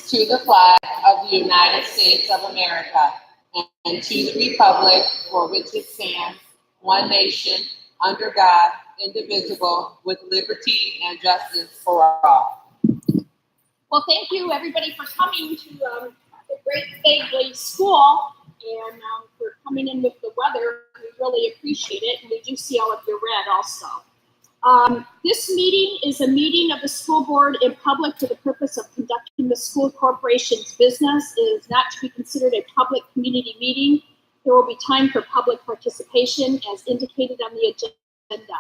to the flag of the United States of America and to the republic for which it stands, one nation, under God, indivisible, with liberty and justice for all. Well, thank you everybody for coming to the Great Fagley School and for coming in with the weather. We really appreciate it, and we do see all of your red also. This meeting is a meeting of the school board in public for the purpose of conducting the school corporation's business. It is not to be considered a public community meeting. There will be time for public participation as indicated on the agenda.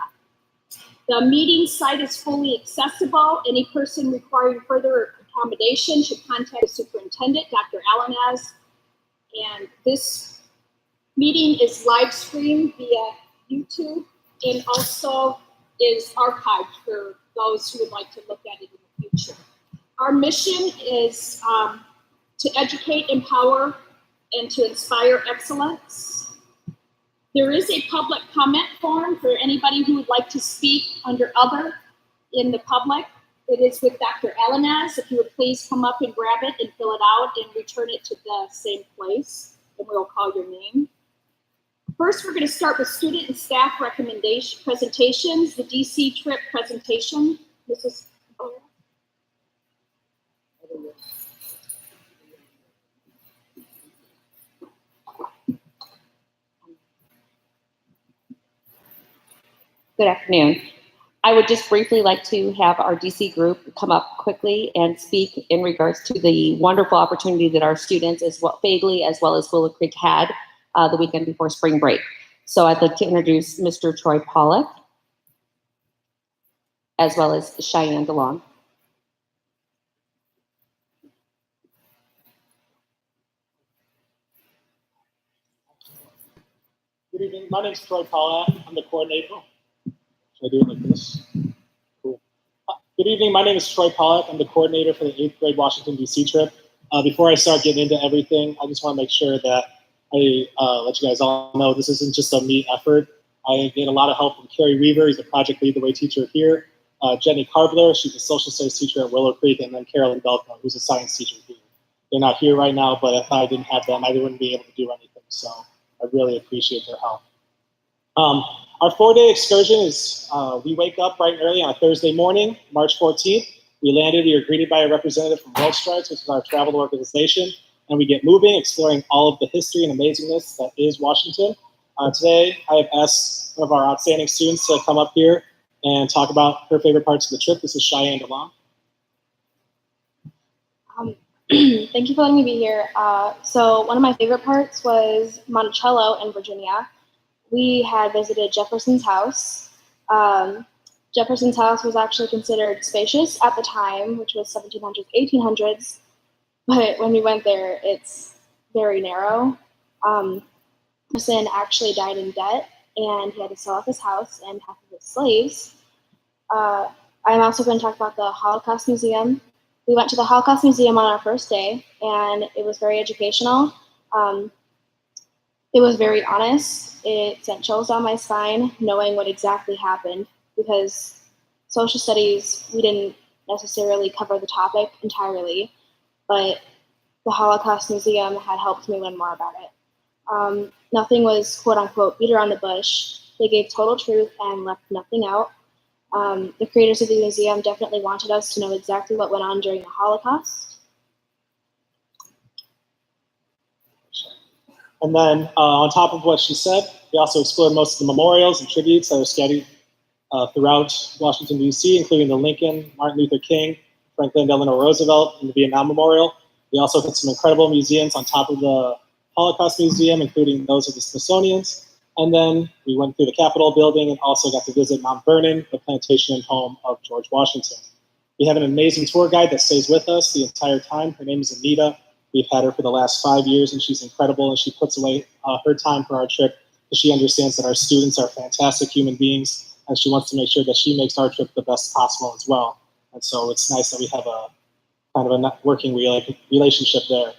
The meeting site is fully accessible. Any person requiring further accommodation should contact the superintendent, Dr. Alanaz. And this meeting is live streamed via YouTube and also is archived for those who would like to look at it in the future. Our mission is to educate, empower, and to inspire excellence. There is a public comment form for anybody who would like to speak under other in the public. It is with Dr. Alanaz. If you would please come up and grab it and fill it out and return it to the same place, and we'll call your name. First, we're going to start with student and staff recommendation presentations. The DC trip presentation. Mrs. Good afternoon. I would just briefly like to have our DC group come up quickly and speak in regards to the wonderful opportunity that our students, as well Fagley as well as Willow Creek, had the weekend before spring break. So I'd like to introduce Mr. Troy Pollock, as well as Cheyenne DeLong. Good evening. My name is Troy Pollock. I'm the coordinator. Should I do it like this? Cool. Good evening. My name is Troy Pollock. I'm the coordinator for the 8th grade Washington, D.C. trip. Before I start getting into everything, I just want to make sure that I let you guys all know this isn't just a me effort. I get a lot of help from Carrie Weaver. He's a project lead, the way teacher here. Jenny Carbler, she's a social studies teacher at Willow Creek, and then Carolyn Belko, who's a science teacher here. They're not here right now, but if I didn't have them, I wouldn't be able to do anything. So I really appreciate their help. Our 4-day excursion is, we wake up bright and early on a Thursday morning, March 14th. We landed, we are greeted by a representative from World Strides, which is our travel organization, and we get moving, exploring all of the history and amazingness that is Washington. Today, I have asked one of our outstanding students to come up here and talk about her favorite parts of the trip. This is Cheyenne DeLong. Thank you for letting me be here. So one of my favorite parts was Monticello in Virginia. We had visited Jefferson's house. Jefferson's house was actually considered spacious at the time, which was 1700s, 1800s. But when we went there, it's very narrow. Jefferson actually died in debt, and he had to sell off his house and half of his slaves. I'm also going to talk about the Holocaust Museum. We went to the Holocaust Museum on our first day, and it was very educational. It was very honest. It sent chills down my spine knowing what exactly happened, because social studies, we didn't necessarily cover the topic entirely, but the Holocaust Museum had helped me learn more about it. Nothing was quote unquote beat around the bush. They gave total truth and left nothing out. The creators of the museum definitely wanted us to know exactly what went on during the Holocaust. And then on top of what she said, we also explored most of the memorials and tributes that are scattered throughout Washington, D.C., including the Lincoln, Martin Luther King, Franklin Delano Roosevelt, and the Vietnam Memorial. We also hit some incredible museums on top of the Holocaust Museum, including those of the Smithsonian's. And then we went through the Capitol building and also got to visit Mount Vernon, the plantation and home of George Washington. We have an amazing tour guide that stays with us the entire time. Her name is Anita. We've had her for the last 5 years, and she's incredible, and she puts away her time for our trip because she understands that our students are fantastic human beings, and she wants to make sure that she makes our trip the best possible as well. And so it's nice that we have a kind of a working relationship there.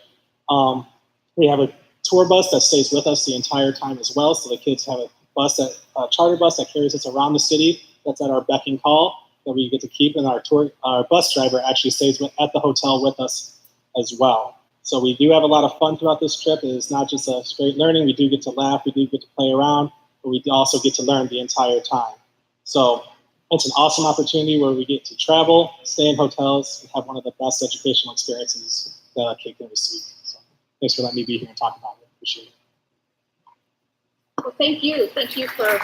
We have a tour bus that stays with us the entire time as well, so the kids have a charter bus that carries us around the city that's at our beck and call that we get to keep, and our bus driver actually stays at the hotel with us as well. So we do have a lot of fun throughout this trip. It is not just a straight learning. We do get to laugh. We do get to play around, but we also get to learn the entire time. So it's an awesome opportunity where we get to travel, stay in hotels, and have one of the best educational experiences that a kid can receive. So thanks for letting me be here and talk about it. Appreciate it. Well, thank you. Thank you for.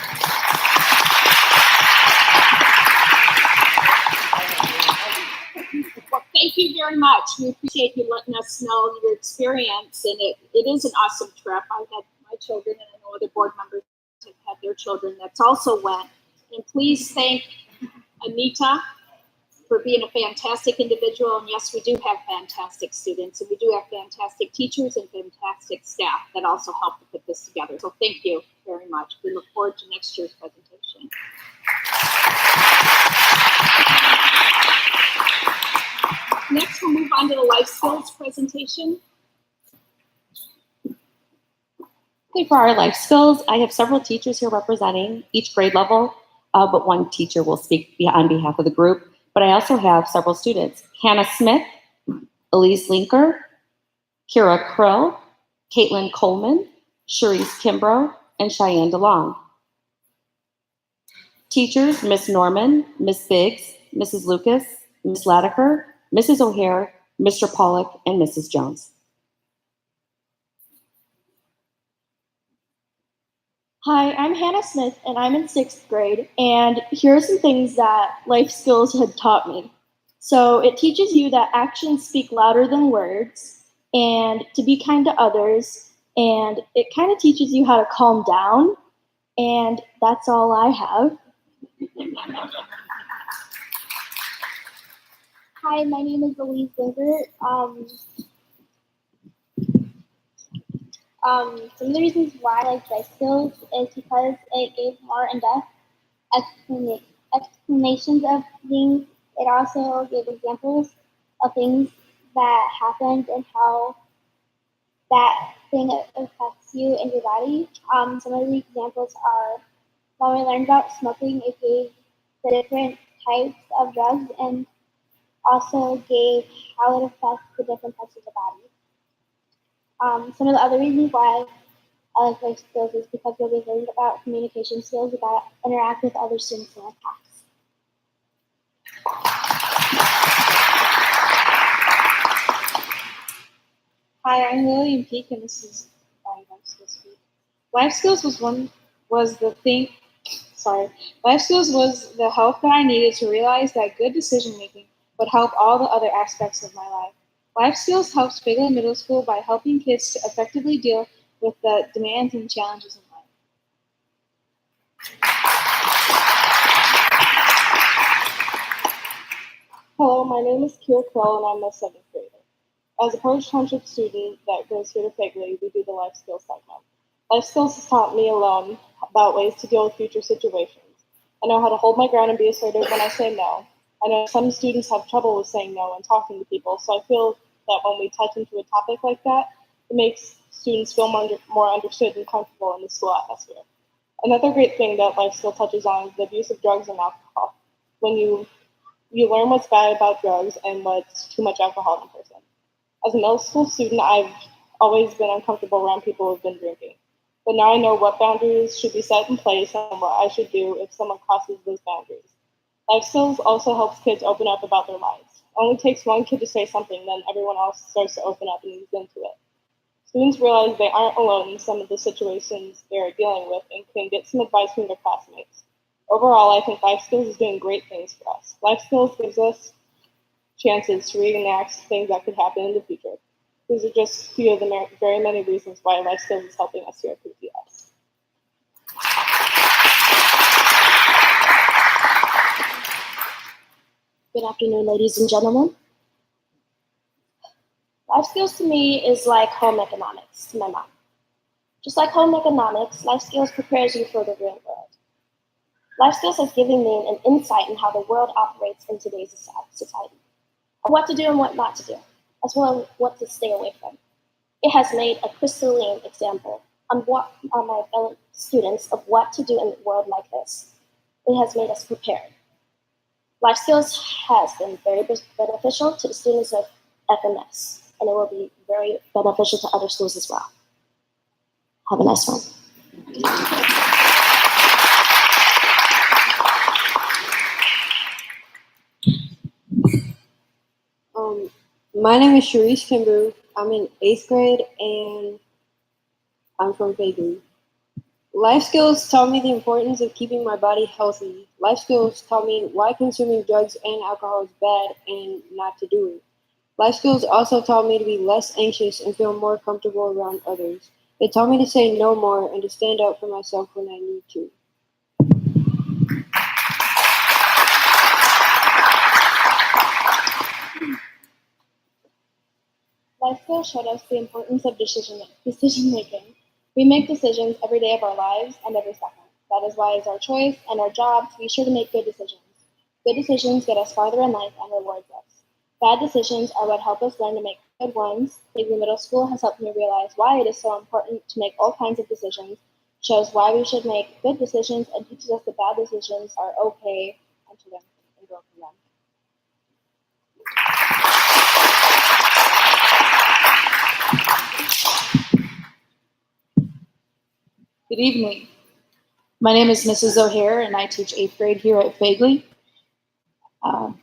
Well, thank you very much. We appreciate you letting us know your experience, and it is an awesome trip. I had my children, and I know other board members have had their children that's also went. And please thank Anita for being a fantastic individual. And yes, we do have fantastic students, and we do have fantastic teachers and fantastic staff that also helped to put this together. So thank you very much. We look forward to next year's presentation. Next, we'll move on to the life skills presentation. Okay, for our life skills, I have several teachers here representing each grade level, but one teacher will speak on behalf of the group. But I also have several students: Hannah Smith, Elise Linker, Kira Krill, Caitlin Coleman, Cherise Kimbrough, and Cheyenne DeLong. Teachers: Miss Norman, Miss Biggs, Mrs. Lucas, Miss Latiker, Mrs. O'Hare, Mr. Pollock, and Mrs. Jones. Hi, I'm Hannah Smith, and I'm in 6th grade, and here are some things that life skills had taught me. So it teaches you that actions speak louder than words, and to be kind to others, and it kind of teaches you how to calm down, and that's all I have. Hi, my name is Elise Linker. Some of the reasons why I like life skills is because it gave more in-depth explanations of things. It also gave examples of things that happened and how that thing affects you and your body. Some of the examples are when we learned about smoking, it gave the different types of drugs and also gave how it affects the different parts of the body. Some of the other reasons why I like life skills is because we learned about communication skills, about interact with other students in our class. Hi, I'm Lillian Peak, and this is my life skills week. Life skills Life skills was the help that I needed to realize that good decision making would help all the other aspects of my life. Life skills helps Bigelow Middle School by helping kids to effectively deal with the demands and challenges in life. Hello, my name is Kira Krill, and I'm a 7th grader. As a Portage Township student that goes here to Figley, we do the life skills segment. Life skills has taught me alone about ways to deal with future situations. I know how to hold my ground and be assertive when I say no. I know some students have trouble with saying no and talking to people, so I feel that when we touch into a topic like that, it makes students feel more understood and comfortable in the school atmosphere. Another great thing that life skill touches on is the abuse of drugs and alcohol. When you learn what's bad about drugs and what's too much alcohol in a person. As a middle school student, I've always been uncomfortable around people who've been drinking. But now I know what boundaries should be set in place and what I should do if someone crosses those boundaries. Life skills also helps kids open up about their lives. It only takes one kid to say something, then everyone else starts to open up and ease into it. Students realize they aren't alone in some of the situations they're dealing with and can get some advice from their classmates. Overall, I think life skills is doing great things for us. Life skills gives us chances to reenact things that could happen in the future. These are just a few of the very many reasons why life skills is helping us here at PTS. Good afternoon, ladies and gentlemen. Life skills to me is like home economics to my mom. Just like home economics, life skills prepares you for the real world. Life skills has given me an insight in how the world operates in today's society, and what to do and what not to do, as well as what to stay away from. It has made a crystalline example on my fellow students of what to do in a world like this. It has made us prepared. Life skills has been very beneficial to the students of FMS. and it will be very beneficial to other schools as well. Have a nice one. My name is Sharice Kimbrough. I'm in 8th grade and I'm from Fayetteville. Life skills taught me the importance of keeping my body healthy. Life skills taught me why consuming drugs and alcohol is bad and not to do it. Life skills also taught me to be less anxious and feel more comfortable around others. It taught me to say no more and to stand up for myself when I need to. Life skills showed us the importance of decision making. We make decisions every day of our lives and every second. That is why it's our choice and our job to be sure to make good decisions. Good decisions get us farther in life and rewards us. Bad decisions are what help us learn to make good ones. Fayetteville Middle School has helped me realize why it is so important to make all kinds of decisions, shows why we should make good decisions, and teaches us that bad decisions are okay and to learn and grow from them. Good evening. My name is Mrs. O'Hare, and I teach 8th grade here at Fagley.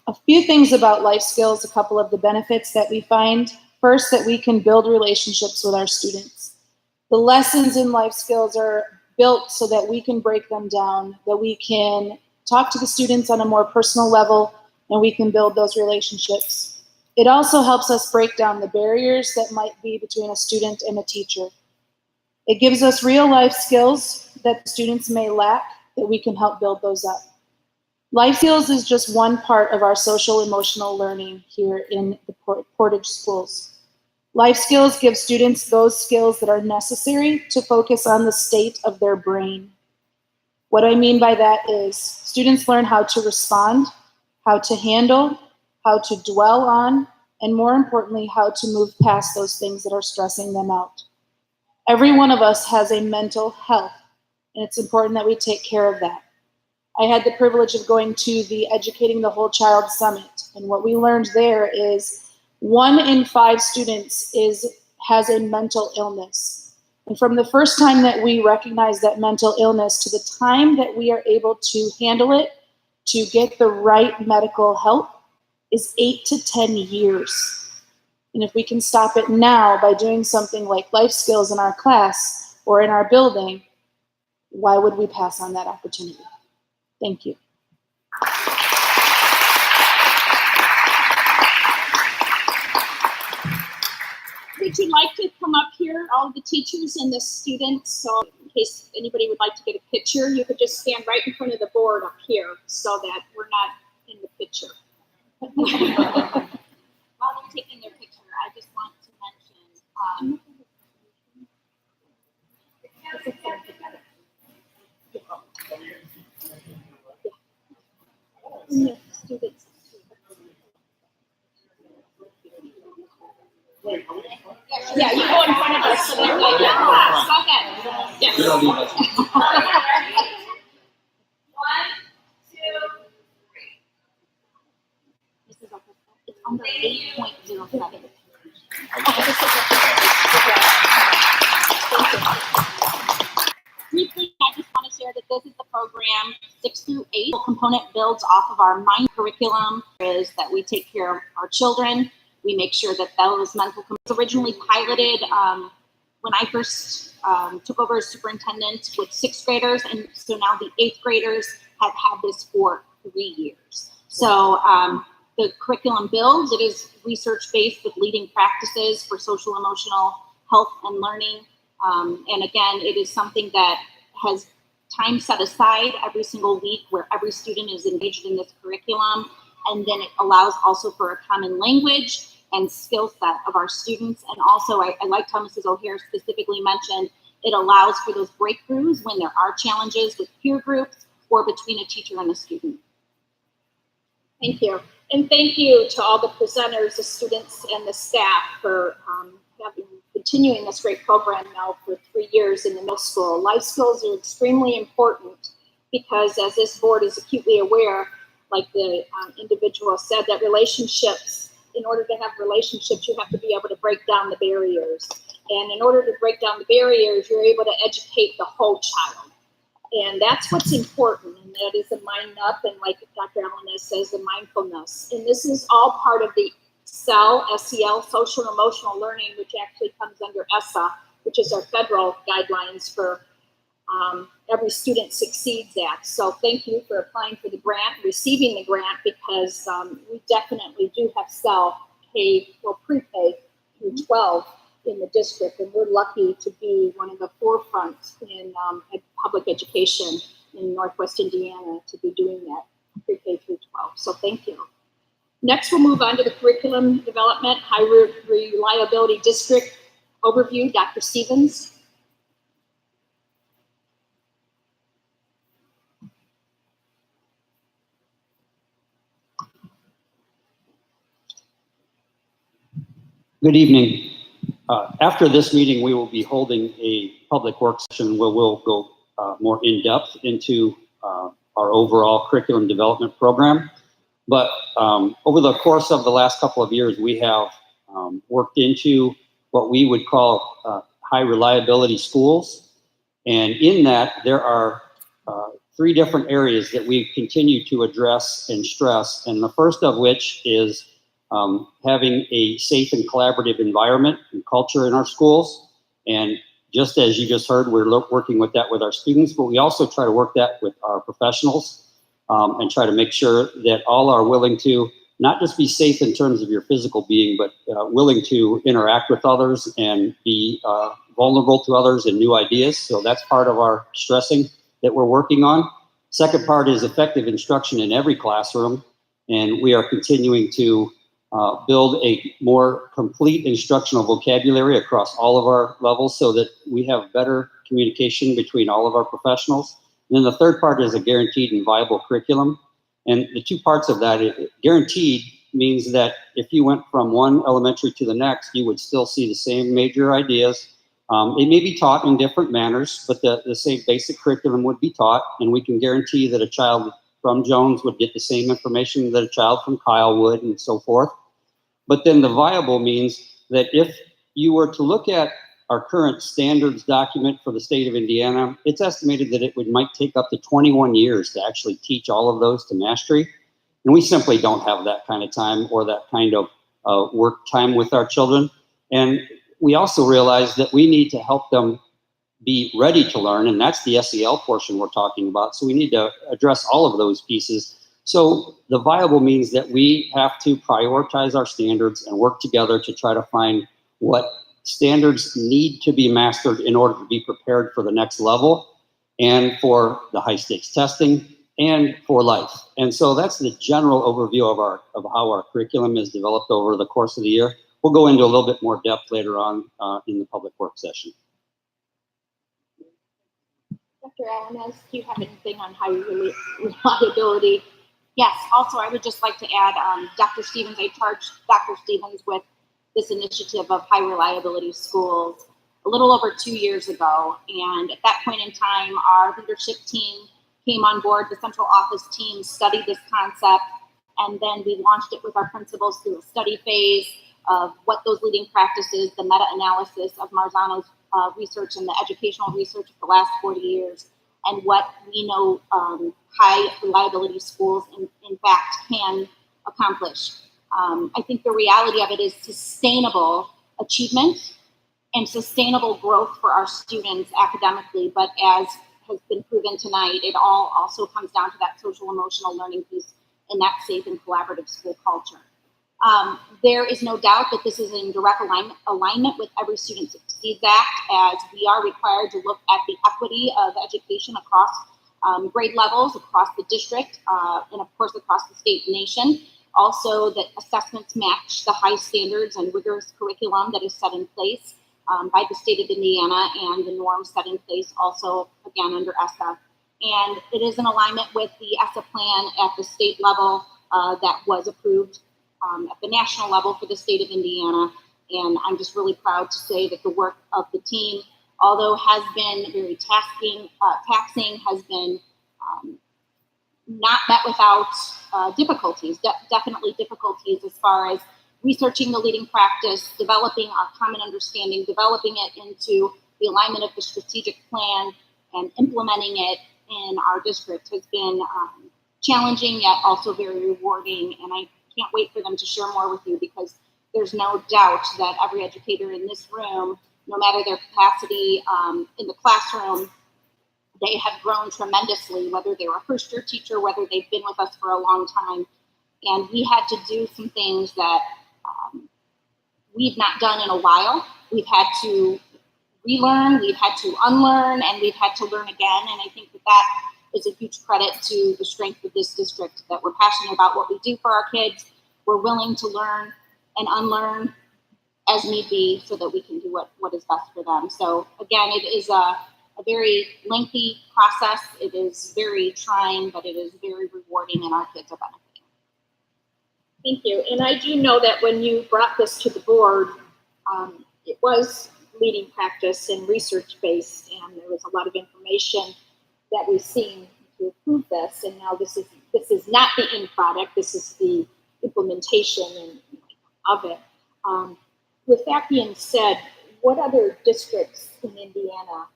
A few things about life skills, a couple of the benefits that we find. First, that we can build relationships with our students. The lessons in life skills are built so that we can break them down, that we can talk to the students on a more personal level, and we can build those relationships. It also helps us break down the barriers that might be between a student and a teacher. It gives us real life skills that students may lack, that we can help build those up. Life skills is just one part of our social emotional learning here in the Portage schools. Life skills give students those skills that are necessary to focus on the state of their brain. What I mean by that is students learn how to respond, how to handle, how to dwell on, and more importantly, how to move past those things that are stressing them out. Every one of us has a mental health, and it's important that we take care of that. I had the privilege of going to the Educating the Whole Child Summit, and what we learned there is 1 in 5 students has a mental illness. And from the first time that we recognize that mental illness to the time that we are able to handle it, to get the right medical help, is 8 to 10 years. And if we can stop it now by doing something like life skills in our class or in our building, why would we pass on that opportunity? Thank you. Would you like to come up here, all of the teachers and the students? So in case anybody would like to get a picture, you could just stand right in front of the board up here so that we're not in the picture. While they're taking their picture, I just want to mention, students. Yeah, you go in front of us so that way. Yeah, go ahead. Yes. We don't need us. 1, 2, 3. This is it's under 8.07. Briefly, I just want to share that this is the program 6 through 8. The component builds off of our MIND curriculum is that we take care of our children. We make sure that those mental was originally piloted when I first took over as superintendent with 6th graders, and so now the 8th graders have had this for 3 years. So the curriculum builds. It is research-based with leading practices for social emotional health and learning. And again, it is something that has time set aside every single week where every student is engaged in this curriculum. And then it allows also for a common language and skill set of our students. And also, I like how Mrs. O'Hare specifically mentioned, it allows for those breakthroughs when there are challenges with peer groups or between a teacher and a student. Thank you. And thank you to all the presenters, the students, and the staff for continuing this great program now for 3 years in the middle school. Life skills are extremely important because, as this board is acutely aware, like the individual said, that relationships in order to have relationships, you have to be able to break down the barriers. And in order to break down the barriers, you're able to educate the whole child. And that's what's important, and that is the mind up, and like Dr. Allen says, the mindfulness. And this is all part of the SEL, social and emotional learning, which actually comes under ESSA, which is our federal guidelines for Every Student Succeeds Act. So thank you for applying for the grant, receiving the grant, because we definitely do have SEL K, well, pre-K through 12 in the district, and we're lucky to be one of the forefronts in public education in Northwest Indiana to be doing that pre-K through 12. So thank you. Next, we'll move on to the curriculum development, high reliability district overview. Dr. Stevens. Good evening. After this meeting, we will be holding a public work session where we'll go more in depth into our overall curriculum development program. But over the course of the last couple of years, we have worked into what we would call high reliability schools. And in that, there are 3 different areas that we continue to address and stress. And the first of which is having a safe and collaborative environment and culture in our schools. And just as you just heard, we're working with that with our students, but we also try to work that with our professionals and try to make sure that all are willing to not just be safe in terms of your physical being, but willing to interact with others and be vulnerable to others and new ideas. So that's part of our stressing that we're working on. Second part is effective instruction in every classroom. And we are continuing to build a more complete instructional vocabulary across all of our levels so that we have better communication between all of our professionals. And then the third part is a guaranteed and viable curriculum. And the 2 parts of that, guaranteed means that if you went from one elementary to the next, you would still see the same major ideas. It may be taught in different manners, but the same basic curriculum would be taught. And we can guarantee that a child from Jones would get the same information that a child from Kyle would, and so forth. But then the viable means that if you were to look at our current standards document for the state of Indiana, it's estimated that it might take up to 21 years to actually teach all of those to mastery. And we simply don't have that kind of time or that kind of work time with our children. And we also realize that we need to help them be ready to learn, and that's the SEL portion we're talking about. So we need to address all of those pieces. So the viable means that we have to prioritize our standards and work together to try to find what standards need to be mastered in order to be prepared for the next level and for the high stakes testing and for life. And so that's the general overview of how our curriculum is developed over the course of the year. We'll go into a little bit more depth later on in the public work session. Dr. Allen, do you have anything on high reliability? Yes, also I would just like to add, Dr. Stevens, I charged Dr. Stevens with this initiative of high reliability schools a little over 2 years ago. And at that point in time, our leadership team came on board, the central office team studied this concept, and then we launched it with our principals through a study phase of what those leading practices, the meta-analysis of Marzano's research and the educational research of the last 40 years, and what we know high reliability schools in fact can accomplish. I think the reality of it is sustainable achievement and sustainable growth for our students academically, but as has been proven tonight, it all also comes down to that social emotional learning piece and that safe and collaborative school culture. There is no doubt that this is in direct alignment with Every Student Succeeds Act, as we are required to look at the equity of education across grade levels, across the district, and of course across the state and nation. Also, that assessments match the high standards and rigorous curriculum that is set in place by the state of Indiana and the norms set in place also, again, under ESSA. And it is in alignment with the ESSA plan at the state level that was approved at the national level for the state of Indiana. And I'm just really proud to say that the work of the team, although has been very taxing, has been not met without difficulties, definitely difficulties as far as researching the leading practice, developing our common understanding, developing it into the alignment of the strategic plan, and implementing it in our district has been challenging yet also very rewarding. And I can't wait for them to share more with you, because there's no doubt that every educator in this room, no matter their capacity in the classroom, they have grown tremendously, whether they were a first-year teacher, whether they've been with us for a long time. And we had to do some things that we've not done in a while. We've had to relearn, we've had to unlearn, and we've had to learn again. And I think that that is a huge credit to the strength of this district, that we're passionate about what we do for our kids. We're willing to learn and unlearn as need be so that we can do what is best for them. So again, it is a very lengthy process. It is very trying, but it is very rewarding, and our kids are benefiting. Thank you. And I do know that when you brought this to the board, it was leading practice and research-based, and there was a lot of information that we've seen to approve this. And now this is not the end product. This is the implementation of it. With that being said, what other districts in Indiana,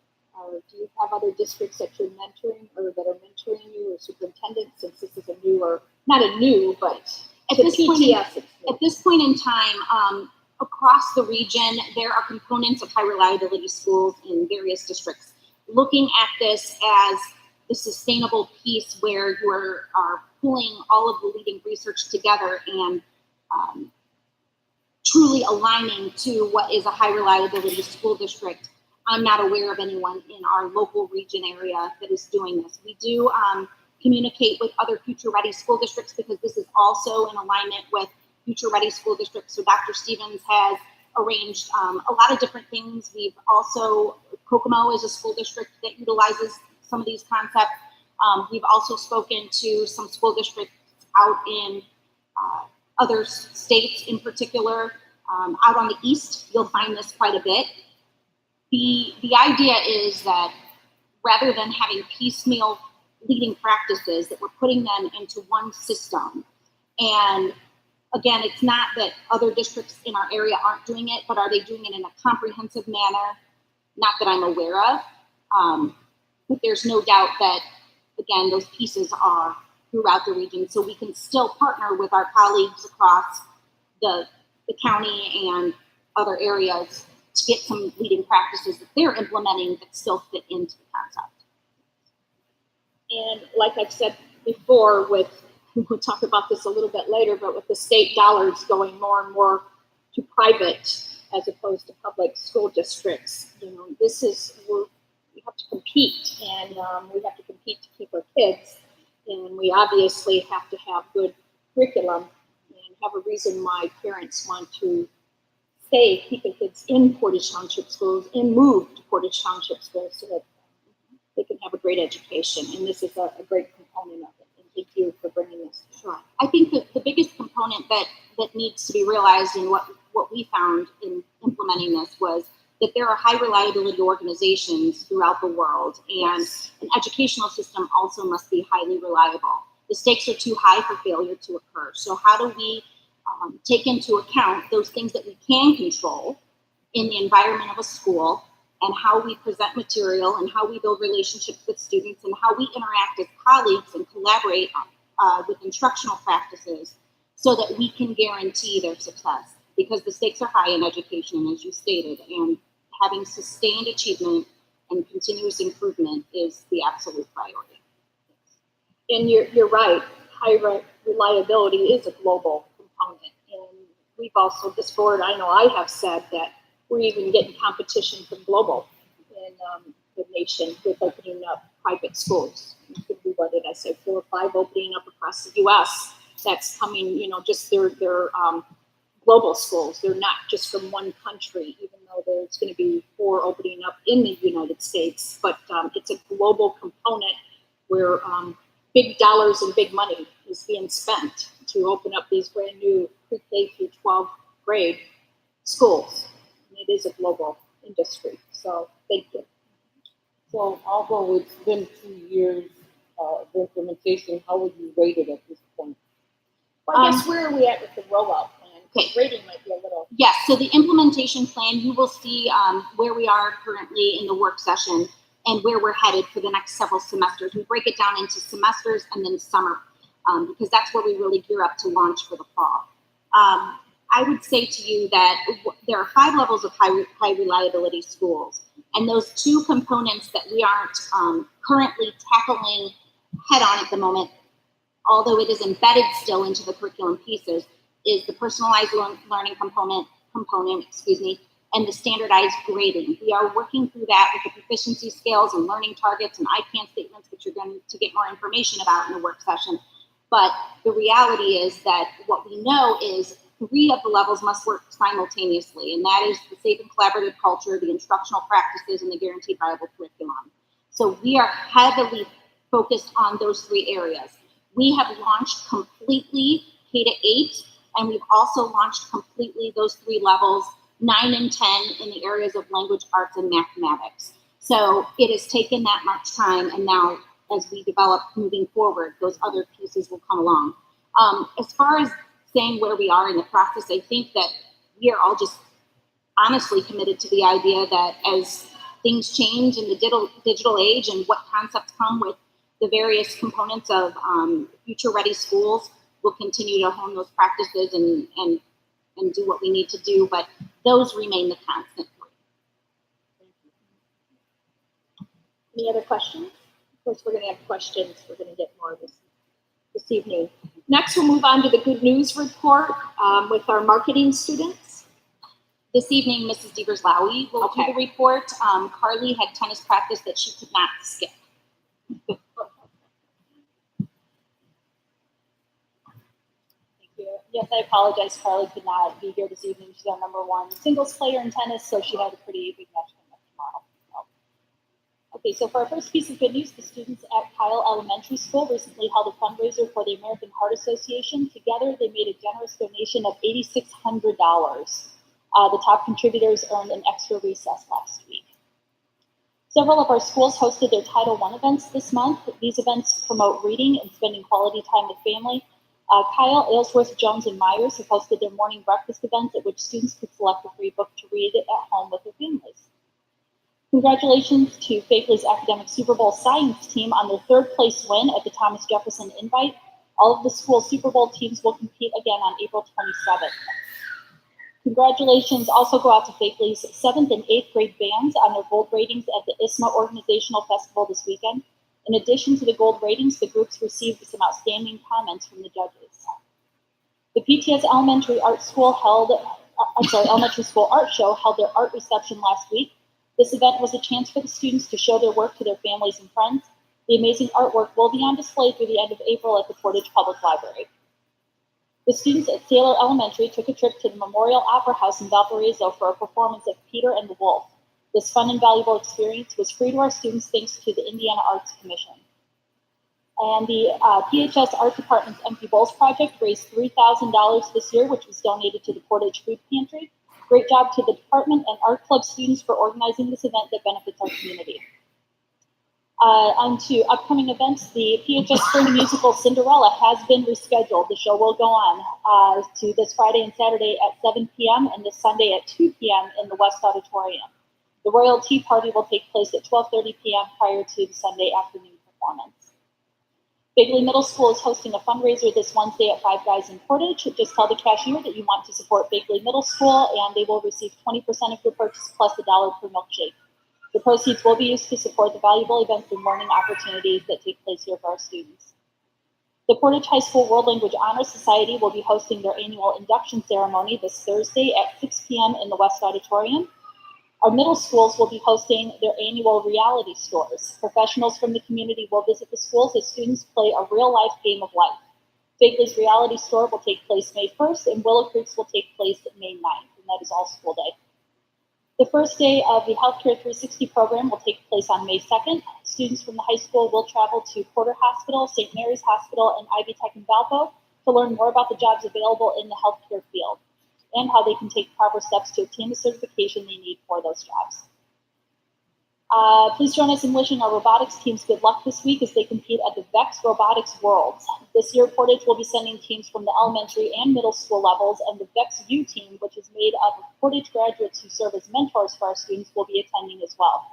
do you have other districts that you're mentoring or that are mentoring you, or superintendents, since this is a new, or not a new, but at this point in time, across the region, there are components of high reliability schools in various districts. Looking at this as the sustainable piece where you are pulling all of the leading research together and truly aligning to what is a high reliability school district. I'm not aware of anyone in our local region area that is doing this. We do communicate with other Future Ready school districts, because this is also in alignment with Future Ready school districts. So Dr. Stevens has arranged a lot of different things. We've also, Kokomo is a school district that utilizes some of these concepts. We've also spoken to some school districts out in other states in particular. Out on the east, you'll find this quite a bit. The idea is that rather than having piecemeal leading practices, that we're putting them into one system. And again, it's not that other districts in our area aren't doing it, but are they doing it in a comprehensive manner? Not that I'm aware of. But there's no doubt that, again, those pieces are throughout the region. So we can still partner with our colleagues across the county and other areas to get some leading practices that they're implementing that still fit into the concept. And like I've said before, we'll talk about this a little bit later, but with the state dollars going more and more to private as opposed to public school districts, we have to compete, and we have to compete to keep our kids, and we obviously have to have good curriculum and have a reason why parents want to stay, keep their kids in Portage Township schools and move to Portage Township schools so that they can have a great education. And this is a great component of it. And thank you for bringing this. Sure. I think that the biggest component that needs to be realized, and what we found in implementing this, was that there are high reliability organizations throughout the world, and an educational system also must be highly reliable. The stakes are too high for failure to occur. So how do we take into account those things that we can control in the environment of a school, and how we present material, and how we build relationships with students, and how we interact as colleagues and collaborate with instructional practices so that we can guarantee their success. Because the stakes are high in education, as you stated, and having sustained achievement and continuous improvement is the absolute priority. And you're right, high reliability is a global component. And we've also, this board, I know I have said that we're even getting competition from global in the nation with opening up private schools. It could be, what did I say, 4 or 5 opening up across the U.S. That's coming, just their global schools. They're not just from one country, even though there's going to be 4 opening up in the United States. But it's a global component where big dollars and big money is being spent to open up these brand new pre-K through 12th grade schools. And it is a global industry. So thank you. So although it's been 2 years of implementation, how would you rate it at this point? Well, I guess where are we at with the rollout plan? Okay. Rating might be a little. Yes, so the implementation plan, you will see where we are currently in the work session and where we're headed for the next several semesters. We break it down into semesters and then summer because that's where we really gear up to launch for the fall. I would say to you that there are 5 levels of high reliability schools, and those 2 components that we aren't currently tackling head on at the moment, although it is embedded still into the curriculum pieces, is the personalized learning component, and the standardized grading. We are working through that with the proficiency scales and learning targets and ICANN statements, which you're going to get more information about in the work session. But the reality is that what we know is 3 of the levels must work simultaneously, and that is the safe and collaborative culture, the instructional practices, and the guaranteed viable curriculum. So we are heavily focused on those 3 areas. We have launched completely K-8, and we've also launched completely those 3 levels, 9 and 10, in the areas of language, arts, and mathematics. So it has taken that much time, and now as we develop moving forward, those other pieces will come along. As far as saying where we are in the process, I think that we are all just honestly committed to the idea that as things change in the digital age and what concepts come with the various components of future-ready schools, we'll continue to hone those practices and do what we need to do, but those remain the constant. Any other questions? Of course, we're going to have questions. We're going to get more this evening. Next, we'll move on to the good news report with our marketing students. This evening, Mrs. Devers-Lowy will do the report. Carly had tennis practice that she could not skip. Yes, I apologize. Carly could not be here this evening. She's our #1 singles player in tennis, so she had a pretty big match coming up tomorrow. Okay, so for our first piece of good news, the students at Kyle Elementary School recently held a fundraiser for the American Heart Association. Together, they made a generous donation of $8,600. The top contributors earned an extra recess last week. Several of our schools hosted their Title I events this month. These events promote reading and spending quality time with family. Kyle, Aylesworth, Jones, and Myers have hosted their morning breakfast events at which students could select a free book to read at home with their families. Congratulations to Fakeley's Academic Super Bowl Science team on their 3rd place win at the Thomas Jefferson Invite. All of the school Super Bowl teams will compete again on April 27th. Congratulations also go out to Fakeley's 7th and 8th grade bands on their gold ratings at the ISMA Organizational Festival this weekend. In addition to the gold ratings, the groups received some outstanding comments from the judges. The PTS Elementary School Art Show held their art reception last week. This event was a chance for the students to show their work to their families and friends. The amazing artwork will be on display through the end of April at the Portage Public Library. The students at Sailor Elementary took a trip to the Memorial Opera House in Valparaiso for a performance of Peter and the Wolf. This fun and valuable experience was free to our students thanks to the Indiana Arts Commission. And the PHS Art Department's Empty Bowls Project raised $3,000 this year, which was donated to the Portage Food Pantry. Great job to the department and art club students for organizing this event that benefits our community. On to upcoming events. The PHS Spring Musical Cinderella has been rescheduled. The show will go on to this Friday and Saturday at 7 p.m. and this Sunday at 2 p.m. in the West Auditorium. The Royal Tea Party will take place at 12:30 p.m. prior to the Sunday afternoon performance. Fagley Middle School is hosting a fundraiser this Wednesday at Five Guys in Portage. Just tell the cashier that you want to support Fagley Middle School, and they will receive 20% of your purchase plus $1 per milkshake. The proceeds will be used to support the valuable events and learning opportunities that take place here for our students. The Portage High School World Language Honor Society will be hosting their annual induction ceremony this Thursday at 6 p.m. in the West Auditorium. Our middle schools will be hosting their annual reality stores. Professionals from the community will visit the schools as students play a real-life game of life. Fagley's reality store will take place May 1st, and Willow Creek's will take place May 9th, and that is all school day. The first day of the Healthcare 360 program will take place on May 2nd. Students from the high school will travel to Porter Hospital, St. Mary's Hospital, and Ivy Tech in Valpo to learn more about the jobs available in the healthcare field and how they can take proper steps to obtain the certification they need for those jobs. Please join us in wishing our robotics teams good luck this week as they compete at the VEX Robotics Worlds. This year, Portage will be sending teams from the elementary and middle school levels, and the VEX U team, which is made up of Portage graduates who serve as mentors for our students, will be attending as well.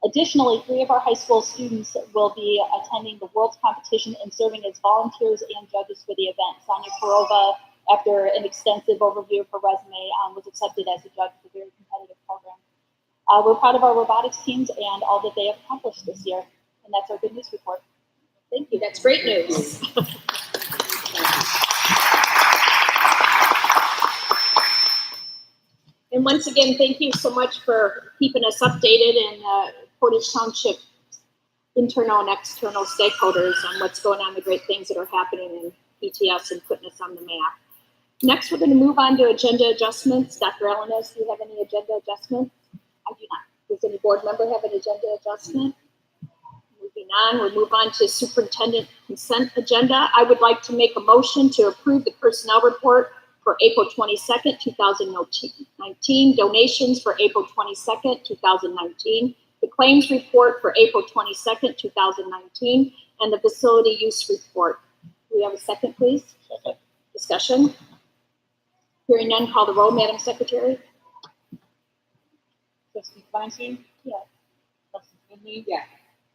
Additionally, 3 of our high school students will be attending the World's competition and serving as volunteers and judges for the event. Sonia Karova, after an extensive overview of her resume, was accepted as a judge for a very competitive program. We're proud of our robotics teams and all that they have accomplished this year. And that's our good news report. Thank you. That's great news. And once again, thank you so much for keeping us updated and Portage Township internal and external stakeholders on what's going on, the great things that are happening in PTS and putting us on the map. Next, we're going to move on to agenda adjustments. Dr. Elenes, do you have any agenda adjustments? I do not. Does any board member have an agenda adjustment? Moving on, we'll move on to superintendent consent agenda. I would like to make a motion to approve the personnel report for April 22nd, 2019, donations for April 22nd, 2019, the claims report for April 22nd, 2019, and the facility use report. Do we have a second, please? Second. Discussion? Hearing none, call the roll, Madam Secretary. Trustee Clancy? Yes. Trustee Finley? Yes.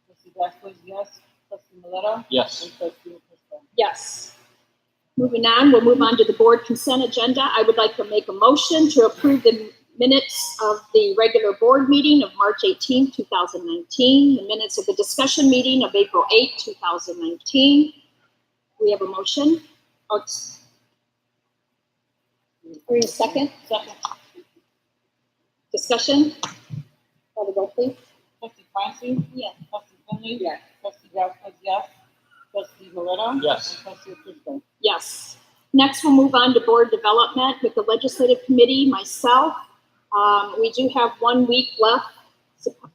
Trustee Vasquez, yes. Trustee Maleta? Yes. And Trustee O'Connor? Yes. Moving on, we'll move on to the board consent agenda. I would like to make a motion to approve the minutes of the regular board meeting of March 18, 2019, the minutes of the discussion meeting of April 8, 2019. We have a motion. Oh, are you a second? Second. Discussion? Call the roll, please. Trustee Clancy? Yes. Trustee Finley? Yes. Trustee Vasquez, yes. Trustee Maleta? Yes. And Trustee O'Connor? Yes. Next, we'll move on to board development with the legislative committee, myself. We do have 1 week left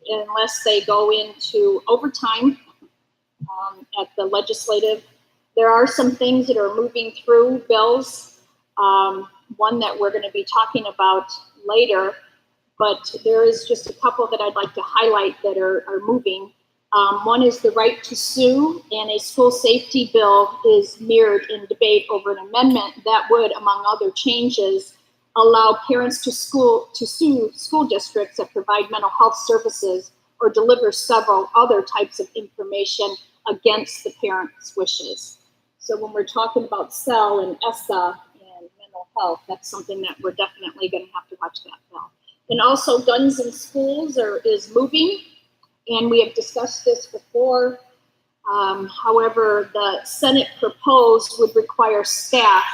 unless they go into overtime at the legislative. There are some things that are moving through bills. One that we're going to be talking about later, but there is just a couple that I'd like to highlight that are moving. One is the right to sue, and a school safety bill is mirrored in debate over an amendment that would, among other changes, allow parents to sue school districts that provide mental health services or deliver several other types of information against the parents' wishes. So when we're talking about CEL and ESSA and mental health, that's something that we're definitely going to have to watch that bill. And also guns in schools is moving, and we have discussed this before. However, the Senate proposed would require staff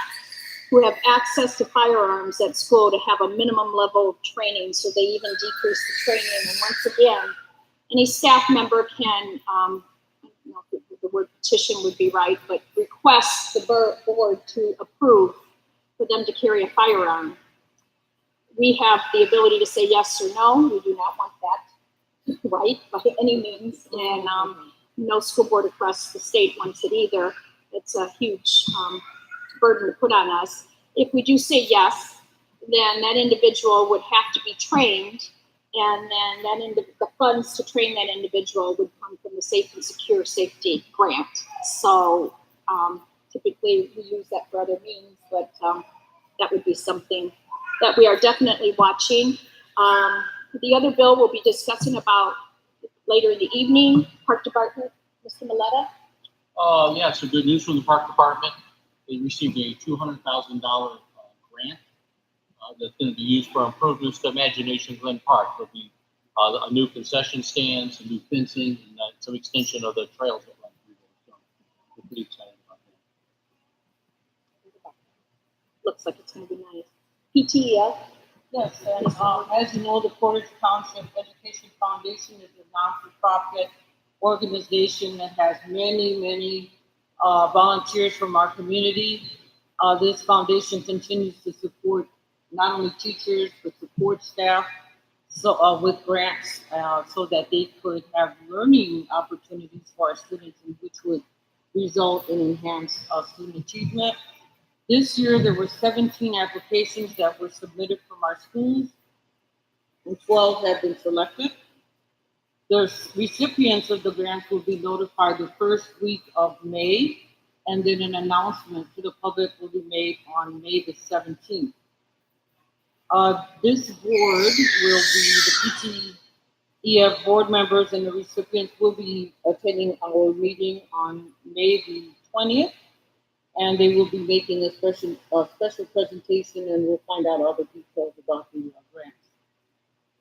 who have access to firearms at school to have a minimum level of training, so they even decrease the training. And once again, any staff member can, I don't know if the word petition would be right, but request the board to approve for them to carry a firearm. We have the ability to say yes or no. We do not want that, right, by any means. And no school board across the state wants it either. It's a huge burden to put on us. If we do say yes, then that individual would have to be trained, and then the funds to train that individual would come from the Safe and Secure Safety Grant. So typically we use that for other means, but that would be something that we are definitely watching. The other bill we'll be discussing about later in the evening, Park Department, Mr. Maleta. Yeah, so good news from the Park Department. They received a $200,000 grant that's going to be used for improvements to Imagination Glen Park. There'll be a new concession stand, some new fencing, and some extension of the trails that run through there. So we're pretty excited about that. Looks like it's going to be nice. PTEF. Yes, and as you know, the Portage Township Education Foundation is a non-for-profit organization that has many volunteers from our community. This foundation continues to support not only teachers, but support staff with grants so that they could have learning opportunities for our students, which would result in enhanced student achievement. This year, there were 17 applications that were submitted from our schools, and 12 have been selected. The recipients of the grants will be notified the first week of May, and then an announcement to the public will be made on May the 17th. This board will be the PTEF board members, and the recipients will be attending our meeting on May the 20th, and they will be making a special presentation, and we'll find out all the details about the grants.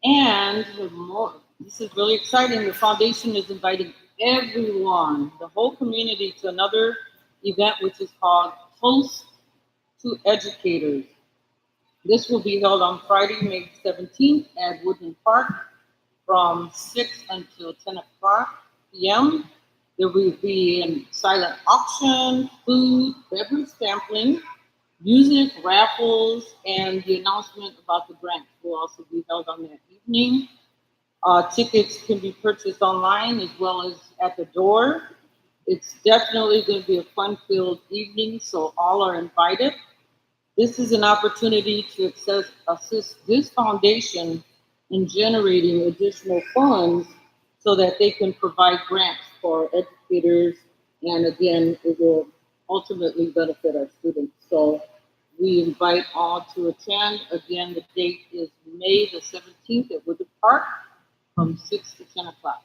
And this is really exciting. The foundation is inviting everyone, the whole community, to another event which is called Toast to Educators. This will be held on Friday, May 17th at Woodland Park from 6 until 10 o'clock p.m. There will be a silent auction, food, beverage sampling, music, raffles, and the announcement about the grants will also be held on that evening. Tickets can be purchased online as well as at the door. It's definitely going to be a fun-filled evening, so all are invited. This is an opportunity to assist this foundation in generating additional funds so that they can provide grants for educators, and again, it will ultimately benefit our students. So we invite all to attend. Again, the date is May the 17th at Woodland Park from 6 to 10 o'clock.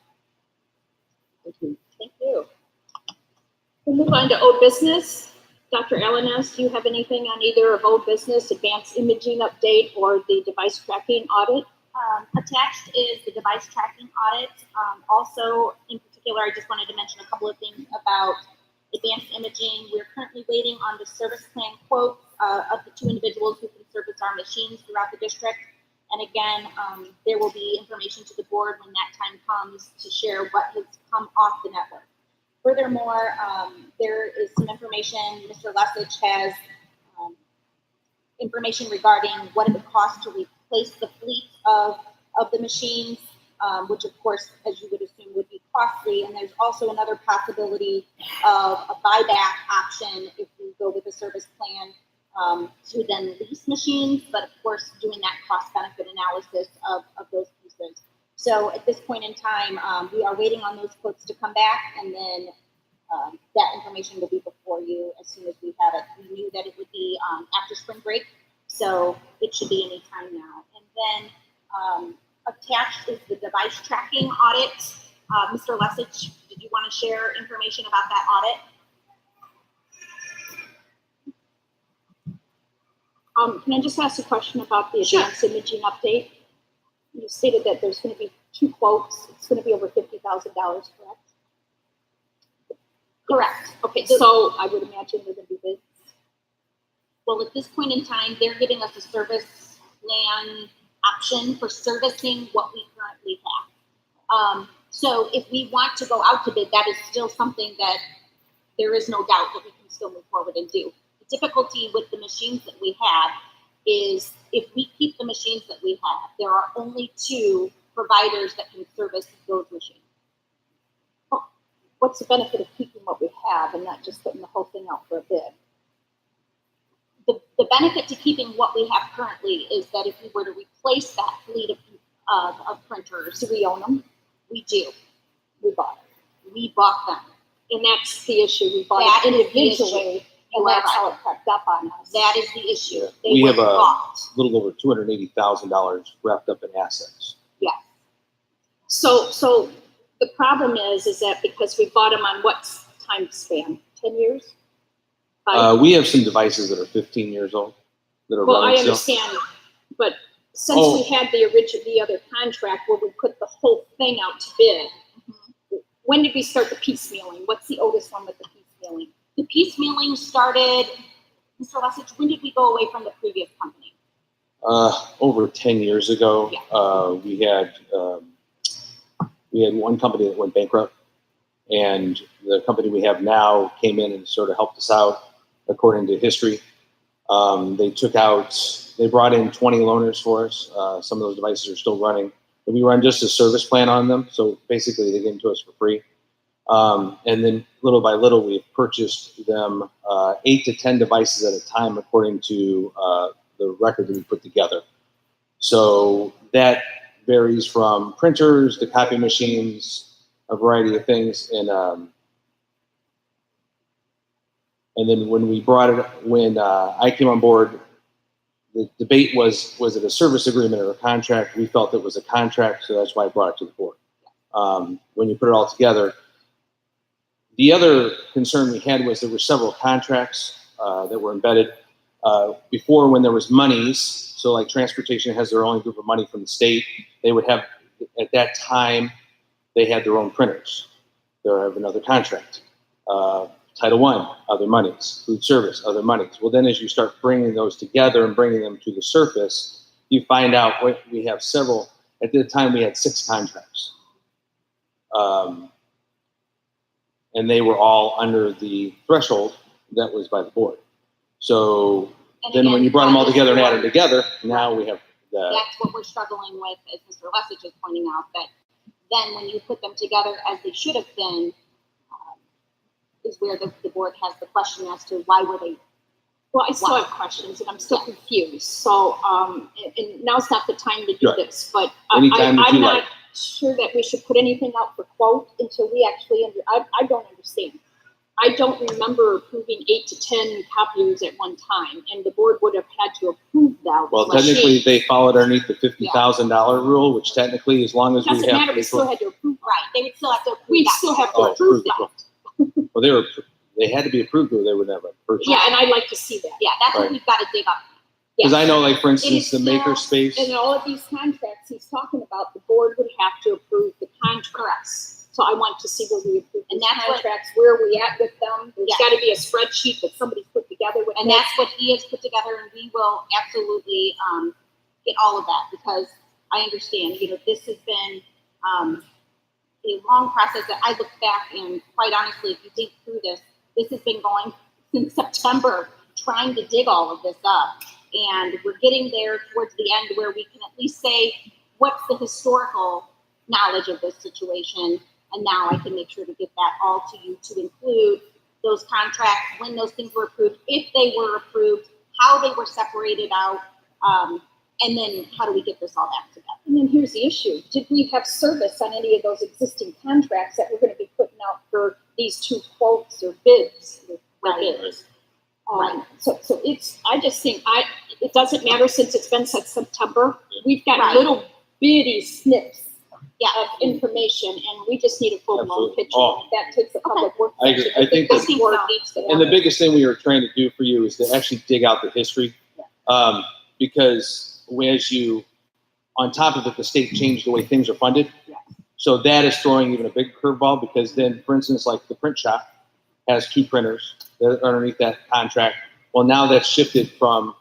Thank you. Thank you. We'll move on to old business. Dr. Alanas, do you have anything on either of old business, advanced imaging update, or the device tracking audit? Attached is the device tracking audit. Also, in particular, I just wanted to mention a couple of things about advanced imaging. We're currently waiting on the service plan quotes of the 2 individuals who can service our machines throughout the district. And again, there will be information to the board when that time comes to share what has come off the network. Furthermore, there is some information, Mr. Lesich has information regarding what it would cost to replace the fleet of the machines, which of course, as you would assume, would be costly. And there's also another possibility of a buyback option if we go with a service plan to then lease machines, but of course doing that cost-benefit analysis of those pieces. So at this point in time, we are waiting on those quotes to come back, and then that information will be before you as soon as we have it. We knew that it would be after spring break, so it should be any time now. And then attached is the device tracking audit. Mr. Lesich, did you want to share information about that audit? Can I just ask a question about the advanced imaging update? You stated that there's going to be 2 quotes. It's going to be over $50,000, correct? Correct. Okay, so I would imagine they're going to be bids. Well, at this point in time, they're giving us a service plan option for servicing what we currently have. So if we want to go out to bid, that is still something that there is no doubt that we can still move forward and do. The difficulty with the machines that we have is if we keep the machines that we have, there are only 2 providers that can service those machines. Well, what's the benefit of keeping what we have and not just putting the whole thing out for a bid? The benefit to keeping what we have currently is that if we were to replace that fleet of printers, Do we own them? we do. We bought them. We bought them. And that's the issue. We bought That it is the individually, and that's how it crept up on us. That is the issue. They We were have a bought. little over $280,000 wrapped up in assets. Yeah. So the problem is that because we bought them on what time span? 10 years? We have some devices that are 15 years old that are Well, I running still. understand, but since we had the other contract where we put the whole thing out to bid, when did we start the piecemealing? What's the oldest one with the piecemealing? The piecemealing started, Mr. Lesich, when did we go away from the previous company? Over 10 years ago, we had one company that went bankrupt, and the company we have now came in and sort of helped us out according to history. They brought in 20 loaners for us. Some of those devices are still running. And we run just a service plan on them, so basically they give them to us for free. And then little by little, we've purchased them 8 to 10 devices at a time according to the record that we put together. So that varies from printers to copy machines, a variety of things. And then when I came on board, the debate was it a service agreement or a contract? We felt it was a contract, so that's why I brought it to the board. When you put it all together, the other concern we had was there were several contracts that were embedded before when there was monies. So like transportation has their own group of money from the state. They would have, at that time, they had their own printers. They have another contract. Title I, other monies. Food service, other monies. Well, then as you start bringing those together and bringing them to the surface, you find out we have several. At the time, we had 6 contracts. And they were all under the threshold that was by the board. So then when you brought them all together and added them together, now we have the. That's what we're struggling with, as Mr. Lessig is pointing out, that then when you put them together as they should have been, is where the board has the question as to why were they. Well, I still have questions and I'm still confused. So, and now's not the time to do Right. this, but Anytime that I'm you not like. sure that we should put anything out for quote until we actually, I don't understand. I don't remember approving 8 to 10 copiers at one time, and the board would have had to approve that. Well, technically, they followed underneath the $50,000 rule, which technically, as long as we Doesn't have. matter, we still had to approve. Right, they would still have to approve We that. still have to Oh, approve approved that. as well. Well, they had to be approved or they would never purchase. Yeah, and I'd like to see that. Yeah, that's what Right. we've got to dig up. Because I know, like, for It instance, is the still- makerspace. In all of these contracts he's talking about, the board would have to approve the contracts. So I want to see where we approve And these that's what- contracts, where are we at with them? There's Yeah. gotta be a spreadsheet that somebody's put together with And this. that's what he has put together, and we will absolutely get all of that, because I understand, this has been a long process that I look back, and quite honestly, if you dig through this has been going since September, trying to dig all of this up. And we're getting there towards the end where we can at least say, what's the historical knowledge of this situation? And now I can make sure to get that all to you, to include those contracts, when those things were approved, if they were approved, how they were separated out, and then how do we get this all back together? And then here's the issue. Did we have service on any of those existing contracts that we're gonna be putting out for these 2 quotes or bids? Right. So it's, I just think, it doesn't matter since it's been since September. We've got Right. little bitty snips Yeah. of information, and we just need a full-blown Absolutely. picture. Oh. That takes a public work I agree. session. I think This that- board needs to And the have it. biggest thing we were trying to do for you is to actually dig out the history. Because on top of it, the state changed the way things are funded. So that is throwing even a big curveball, because then, for instance, like the print shop has 2 printers that are underneath that contract. Well, now that's shifted from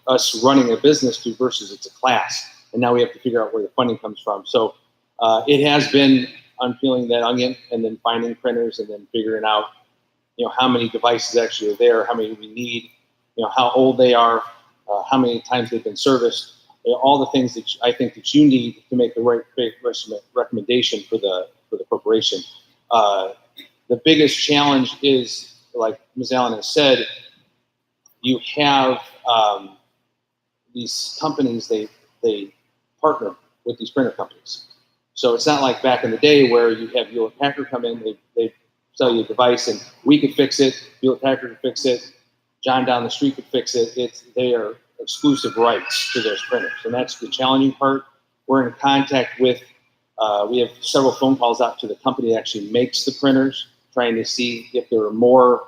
us running a business to versus it's a class. And now we have to figure out where the funding comes from. So it has been unpeeling that onion and then finding printers and then figuring out, how many devices actually are there, how many we need, how old they are, how many times they've been serviced, all the things that I think that you need to make the right recommendation for the corporation. The biggest challenge is, like Ms. Allen has said, you have these companies, they partner with these printer companies. So it's not like back in the day where you have Hewlett Packard come in, they sell you a device and we could fix it, Hewlett Packard could fix it, John down the street could fix it. They are exclusive rights to those printers. And that's the challenging part. We're in contact with, we have several phone calls out to the company that actually makes the printers, trying to see if there are more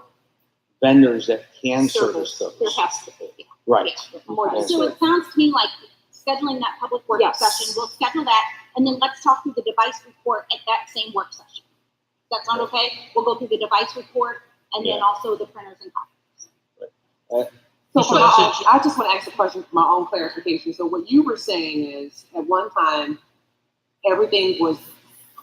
vendors that can service those. There has to be. Right. More than So it sounds to me like scheduling that public work Yes. session, we'll schedule that, and then let's talk through the device report at that same work session. Does that sound okay? We'll go through the device report and then Yeah. also the printers and copies. So Mr. for Lessig. I just want to ask a question for my own clarification. So what you were saying is, at one time, everything was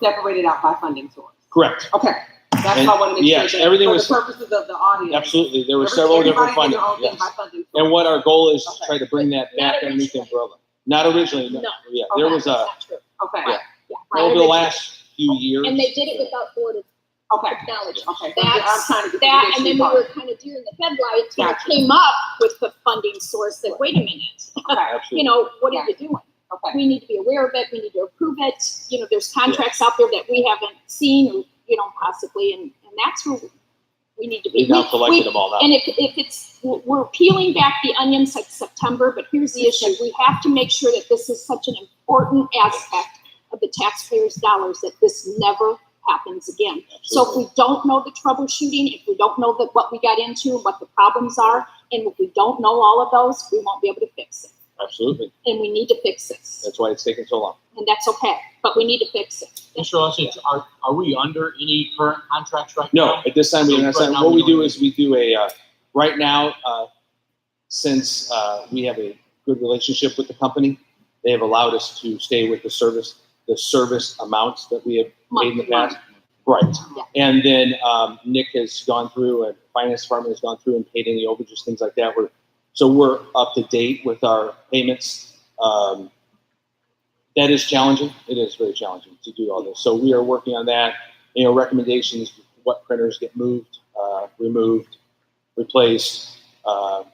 separated out by funding source. Correct. Okay, that's And what I want to make yes, sure that everything for was- the purposes of the audience. Absolutely. There were several different everybody did funding. their own thing Yes. by funding source. And what our goal is to Okay. try to bring that Not back underneath the originally. umbrella. Not originally. No. No. Yeah. Okay. There was That's a, not true. Okay. Yeah. Yeah. over the last few years. And they did it without board Okay. technology. Okay. I'm trying to get That, the and then we were kind of deer in the headlights when it Gotcha. came up with the funding source that, wait a minute, you know, what are you doing? Okay. We need to be aware of it, we need to approve it, you know, there's contracts out there that we haven't seen, or, you know, possibly, and that's where we need to be. We've now collected them all now. And if it's, we're peeling back the onions like September, but here's the issue, we have to make sure that this is such an important aspect of the taxpayers' dollars, that this never happens again. So if we don't know the troubleshooting, if we don't know that what we got into, what the problems are, and if we don't know all of those, we won't be able to fix it. Absolutely. And we need to fix this. That's why it's taking so long. And that's okay, but we need to fix it. Mr. Lawson, are we under any current contracts right No, now? at this time, So right now what we we do don't is we do right now, since we have a good relationship with the company, they have allowed us to stay with the service amounts that we have made in the past. Right. Yeah. And then Nick has gone through, and finance department has gone through and paid any overages, things like that. So we're up to date with our payments. That is challenging. It is very challenging to do all this. So we are working on that. You know, recommendations, what printers get moved, removed, replaced. You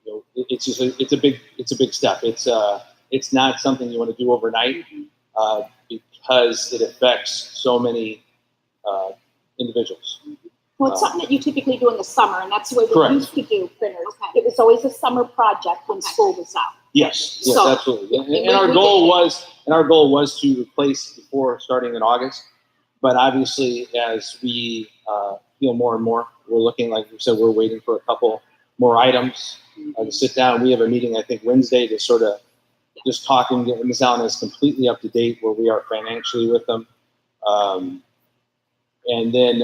know, it's a big step. It's not something you want to do overnight because it affects so many individuals. Well, it's something that you typically do in the summer, and that's the way we Correct. used to do printers. It was always a summer project when school was out. Yes, So- absolutely. And we- our we goal did- was to replace before starting in August. But obviously, as we feel more and more, we're looking, like we said, we're waiting for a couple more items to sit down. We have a meeting, I think, Wednesday to sort of just talk and get Ms. Allen is completely up to date where we are financially with them. And then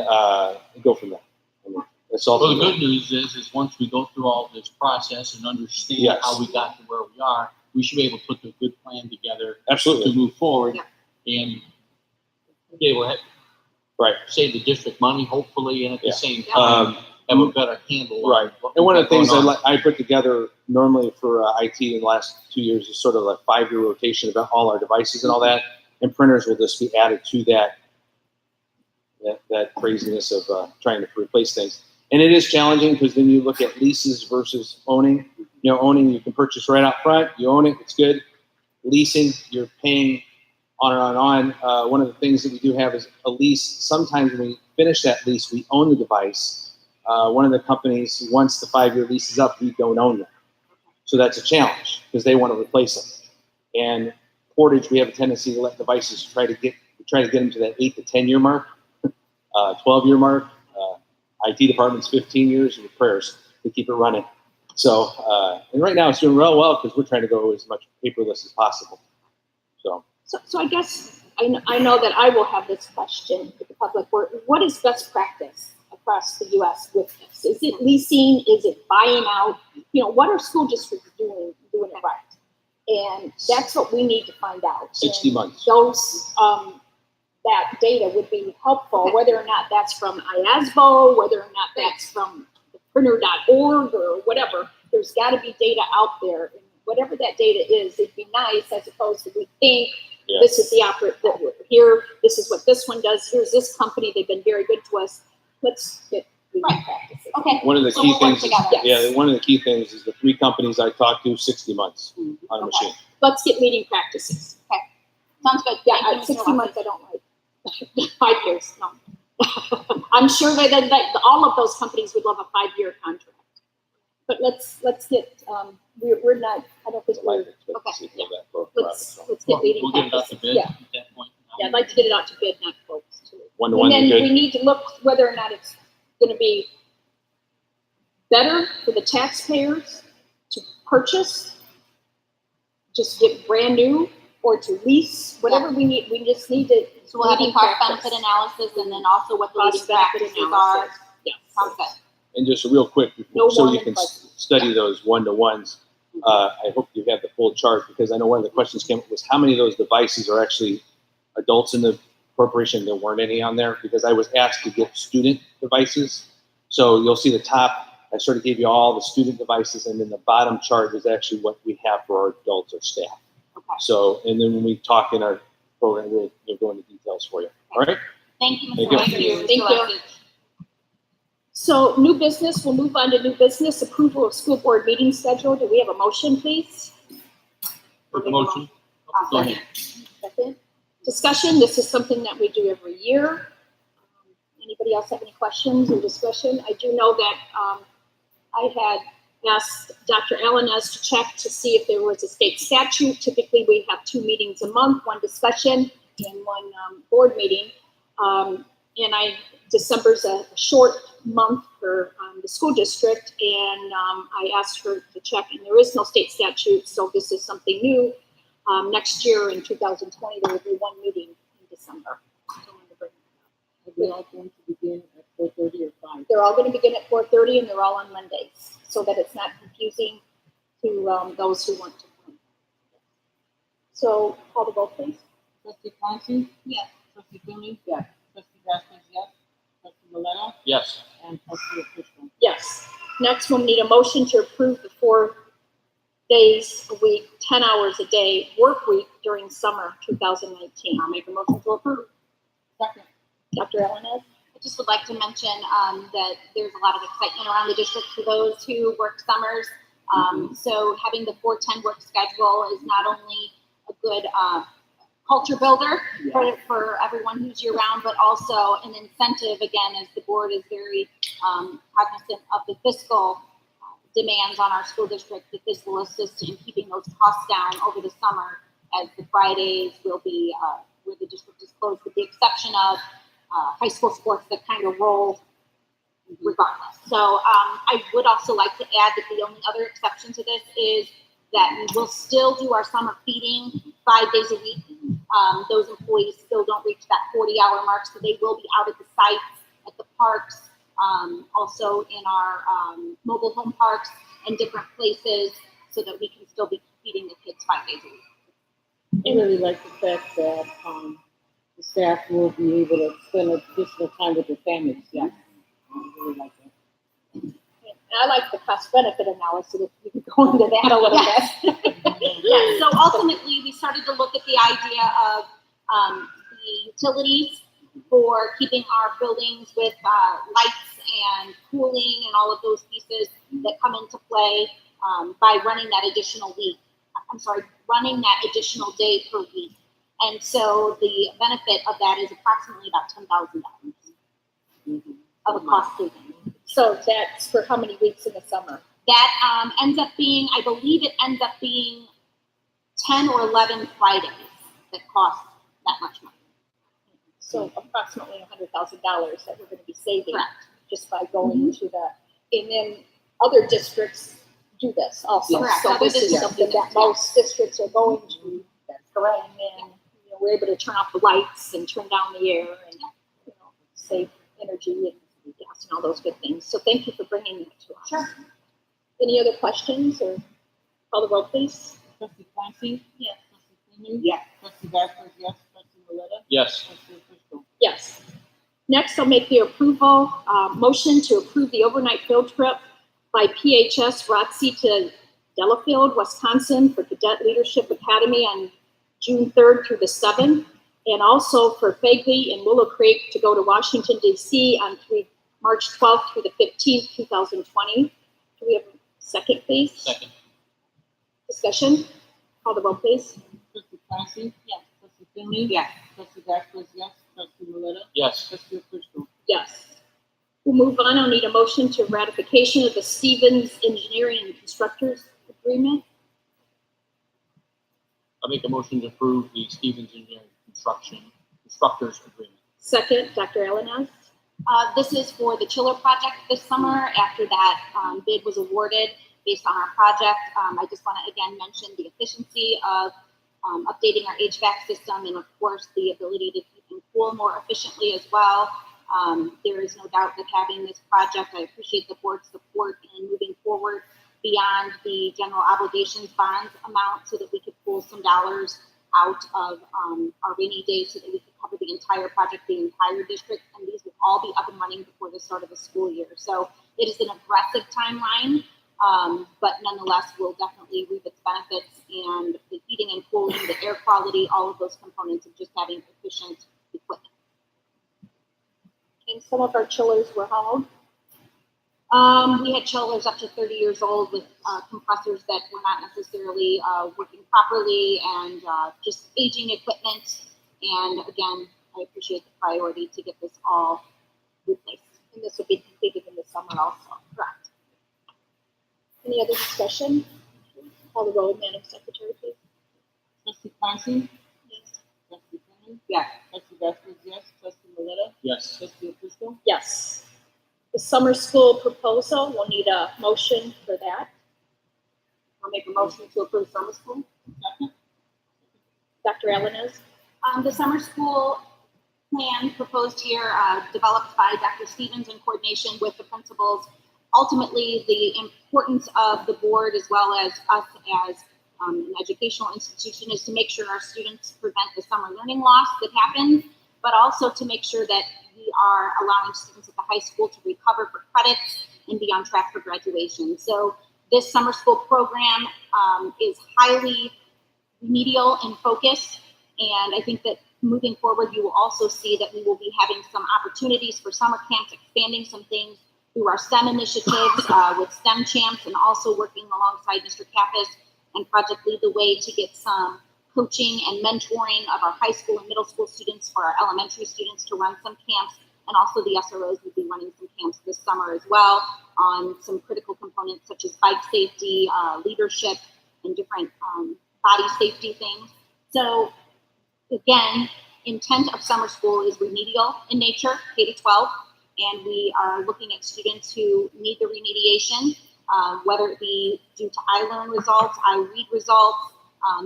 go from there. I mean, that's all. Well, the good news is once we go through all this process and understand Yes. how we got to where we are, we should be able to put a good plan together Absolutely. to move forward and be able to save the district money, hopefully, and at the same time have a better handle. Right. On what And one we've of the got things going on. I put together normally for IT in the last 2 years is sort of a 5-year rotation about all our devices and all that. And printers will just be added to that craziness of trying to replace things. And it is challenging because then you look at leases versus owning. You know, owning, you can purchase right out front. You own it, it's good. Leasing, you're paying on and on. One of the things that we do have is a lease. Sometimes when we finish that lease, we own the device. One of the companies, once the 5-year lease is up, we don't own them. So that's a challenge because they want to replace them. And Portage, we have a tendency to let devices try to get them to that 8 to 10-year mark, 12-year mark. IT department's 15 years with prayers to keep it running. So, and right now it's doing real well because we're trying to go as much paperless as possible. So I guess I know that I will have this question with the public. What is best practice across the U.S. with this? Is it leasing? Is it buying out? You know, what are school districts doing it right? And that's what we need to find out. 60 And months. Those that data would be helpful, whether or not that's from IASBO, whether or not that's from printer.org or whatever. There's got to be data out there. And whatever that data is, it'd be nice as opposed to we think this is the here, this is what this one does, here's this company, they've been very good to us. Let's get practices. Okay. One of the So key we'll work things, together. one of the key things is the 3 companies I talked to, 60 months on a machine. Let's get leading practices. Okay. Sounds good. Yeah, Thank you, Mr. 60 Lawson. months I don't like. 5 years, no. I'm sure that all of those companies would love a 5-year contract. But let's get, we're not, I don't think we're, okay. Yeah. Let's get leading We'll get it out practices. to bid Yeah. at that point. Yeah, I'd like to get it out to bid, not quotes too. One-to-one And is then good. we need to look whether or not it's gonna be better for the taxpayers to purchase, just get brand new, or to lease, whatever we need, we just need to. So we'll have a leading cost practice. benefit analysis and then also what the Cost leading benefit practices analysis. are. Yeah. Sounds good. And just real quick, No so more you than can budget. study those one-to-ones, I hope you have the full chart because I know one of the questions came up was how many of those devices are actually adults in the corporation. There weren't any on there because I was asked to get student devices. So you'll see the top, I sort of gave you all the student devices, and then the bottom chart is actually what we have for our adults or staff. Okay. So, and then when we talk in our program, we'll go into details for you. All right? Thank you, Thank Mr. you. Mayor. Thank you. So new business, we'll move on to new business, approval of school board meeting schedule. Do we have a motion, please? Make a motion. Go ahead. Second. Discussion, this is something that we do every year. Anybody else have any questions or discussion? I do know that I had asked Dr. Alanes to check to see if there was a state statute. Typically, we have 2 meetings a month, one discussion and one board meeting. December's a short month for the school district, and I asked her to check, and there is no state statute, so this is something new. Next year in 2020, there will be 1 meeting in December. Are they all going to begin at 4:30 or 5? They're all going to begin at 4:30, and they're all on Mondays, so that it's not confusing to those who want to come. So call the vote, please. Trustee Clancy? Yes. Trustee Finley? Yes. Trustee Vasquez, yes. Trustee Maleta? Yes. And Trustee Official. Yes. Next, we'll need a motion to approve the 4 days a week, 10 hours a day work week during summer 2019. I'll make a motion to approve. Second. Dr. Alanes? I just would like to mention that there's a lot of excitement around the district for those who work summers. So having the 4-10 work schedule is not only a good culture builder for everyone who's year round, but also an incentive, again, as the board is very cognizant of the fiscal demands on our school district, that this will assist in keeping those costs down over the summer, as the Fridays will be where the district is closed, with the exception of high school sports that kind of roll regardless. So I would also like to add that the only other exception to this is that we will still do our summer feeding 5 days a week. Those employees still don't reach that 40-hour mark, so they will be out at the sites, at the parks, also in our mobile home parks and different places, so that we can still be feeding the kids 5 days a week. I really like the fact that the staff will be able to spend additional time with their families. Yeah. I really like that. And I like the cost-benefit analysis, if we could go into that a little bit. Yeah, so ultimately, we started to look at the idea of the utilities for keeping our buildings with lights and cooling and all of those pieces that come into play by running that additional running that additional day per week. And so the benefit of that is approximately about $10,000 of a cost savings. So that's for how many weeks in the summer? That ends up being, I believe it ends up being 10 or 11 Fridays that cost that much money. So approximately $100,000 that we're going to be saving. Correct. Just by going to that. And then other districts do this also. Correct. So Other this is districts something do that this, most districts are going to. That's correct. And then we're able to turn off the lights and turn down the air and save energy and gas and all those good things. So thank you for bringing that to us. Sure. Any other questions or call the roll, please? Trustee Clancy? Yes. Trustee Finley? Yes. Trustee Vasquez, yes. Trustee Maleta? Yes. Trustee Official. Yes. Next, I'll make the approval, motion to approve the overnight field trip by PHS ROTC to Delafield, Wisconsin for Cadet Leadership Academy on June 3rd through the 7th, and also for Fagley and Willow Creek to go to Washington, D.C. on March 12th through the 15th, 2020. Do we have a second, please? Second. Discussion? Call the roll, please. Trustee Clancy? Yes. Trustee Finley? Yes. Trustee Vasquez, yes. Trustee Maleta? Yes. Trustee Official. Yes. We'll move on. I'll need a motion to ratification of the Stevens Engineering and Constructors Agreement. I make a motion to approve the Stevens Engineering Constructors Agreement. Second, Dr. Alanes. This is for the chiller project this summer. After that bid was awarded based on our project, I just want to again mention the efficiency of updating our HVAC system, and of course the ability to keep and cool more efficiently as well. There is no doubt that having this project, I appreciate the board's support in moving forward beyond the general obligations bonds amount so that we could pull some dollars out of our rainy days so that we could cover the entire project, the entire district, and these will all be up and running before the start of the school year. So it is an aggressive timeline, but nonetheless will definitely reap its benefits, and the heating and cooling, the air quality, all of those components of just having efficient equipment. And some of our chillers were how old? We had chillers up to 30 years old with compressors that were not necessarily working properly and just aging equipment. And again, I appreciate the priority to get this all replaced. And this will be completed in the summer also. Correct. Any other discussion? Call the roll, Madam Secretary, please. Trustee Clancy? Yes. Trustee Quimby? Yes. Trustee Vasquez, yes. Trustee Maleta? Yes. Trustee Official? Yes. The summer school proposal, we'll need a motion for that. I'll make a motion to approve summer school. Dr. Alanis? The summer school plan proposed here, developed by Dr. Stevens in coordination with the principals. Ultimately, the importance of the board as well as us as an educational institution is to make sure our students prevent the summer learning loss that happens, but also to make sure that we are allowing students at the high school to recover for credits and be on track for graduation. So this summer school program is highly remedial in focus, and I think that moving forward, you will also see that we will be having some opportunities for summer camps, expanding some things through our STEM initiatives with STEM Champs, and also working alongside Mr. Kappas and Project Lead the Way to get some coaching and mentoring of our high school and middle school students for our elementary students to run some camps. And also the SROs will be running some camps this summer as well on some critical components such as bike safety, leadership, and different body safety things. So again, intent of summer school is remedial in nature, K-12, and we are looking at students who need the remediation, whether it be due to iLearn results, iRead results,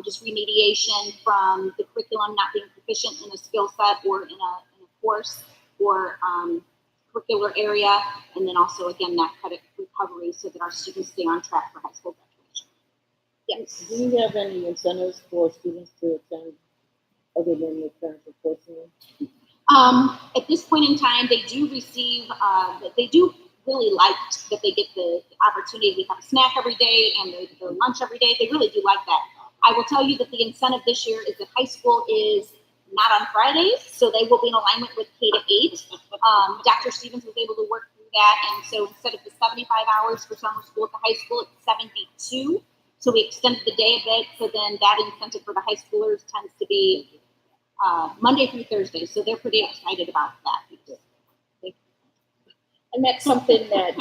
just remediation from the curriculum not being proficient in a skill set or in a course or curricular area, and then also, again, that credit recovery so that our students stay on track for high school graduation. Yes. Do you have any incentives for students to attend other than the parents forcing them? At this point in time, they do receive, they do really like that they get the opportunity to have a snack every day and the lunch every day. They really do like that. I will tell you that the incentive this year is that high school is not on Fridays, so they will be in alignment with K-8. Dr. Stevens was able to work through that, and so instead of the 75 hours for summer school at the high school, it's 72. So we extended the day a bit, so then that incentive for the high schoolers tends to be Monday through Thursday, so they're pretty excited about that. And that's something that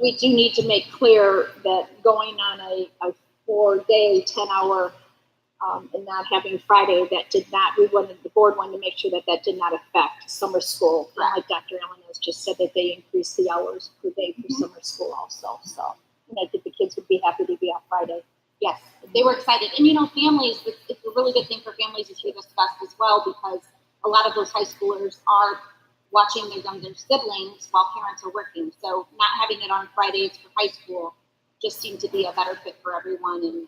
we do need to make clear, that going on a 4-day, 10-hour, and not having Friday, that did not, the board wanted to make sure that that did not affect summer school. And like Dr. Allen has just said, that they increased the hours per day for summer school also. So, and I think the kids would be happy to be on Friday. Yes, they were excited. And, you know, families, it's a really good thing for families, as we discussed as well, because a lot of those high schoolers are watching their younger siblings while parents are working. So not having it on Fridays for high school just seemed to be a better fit for everyone and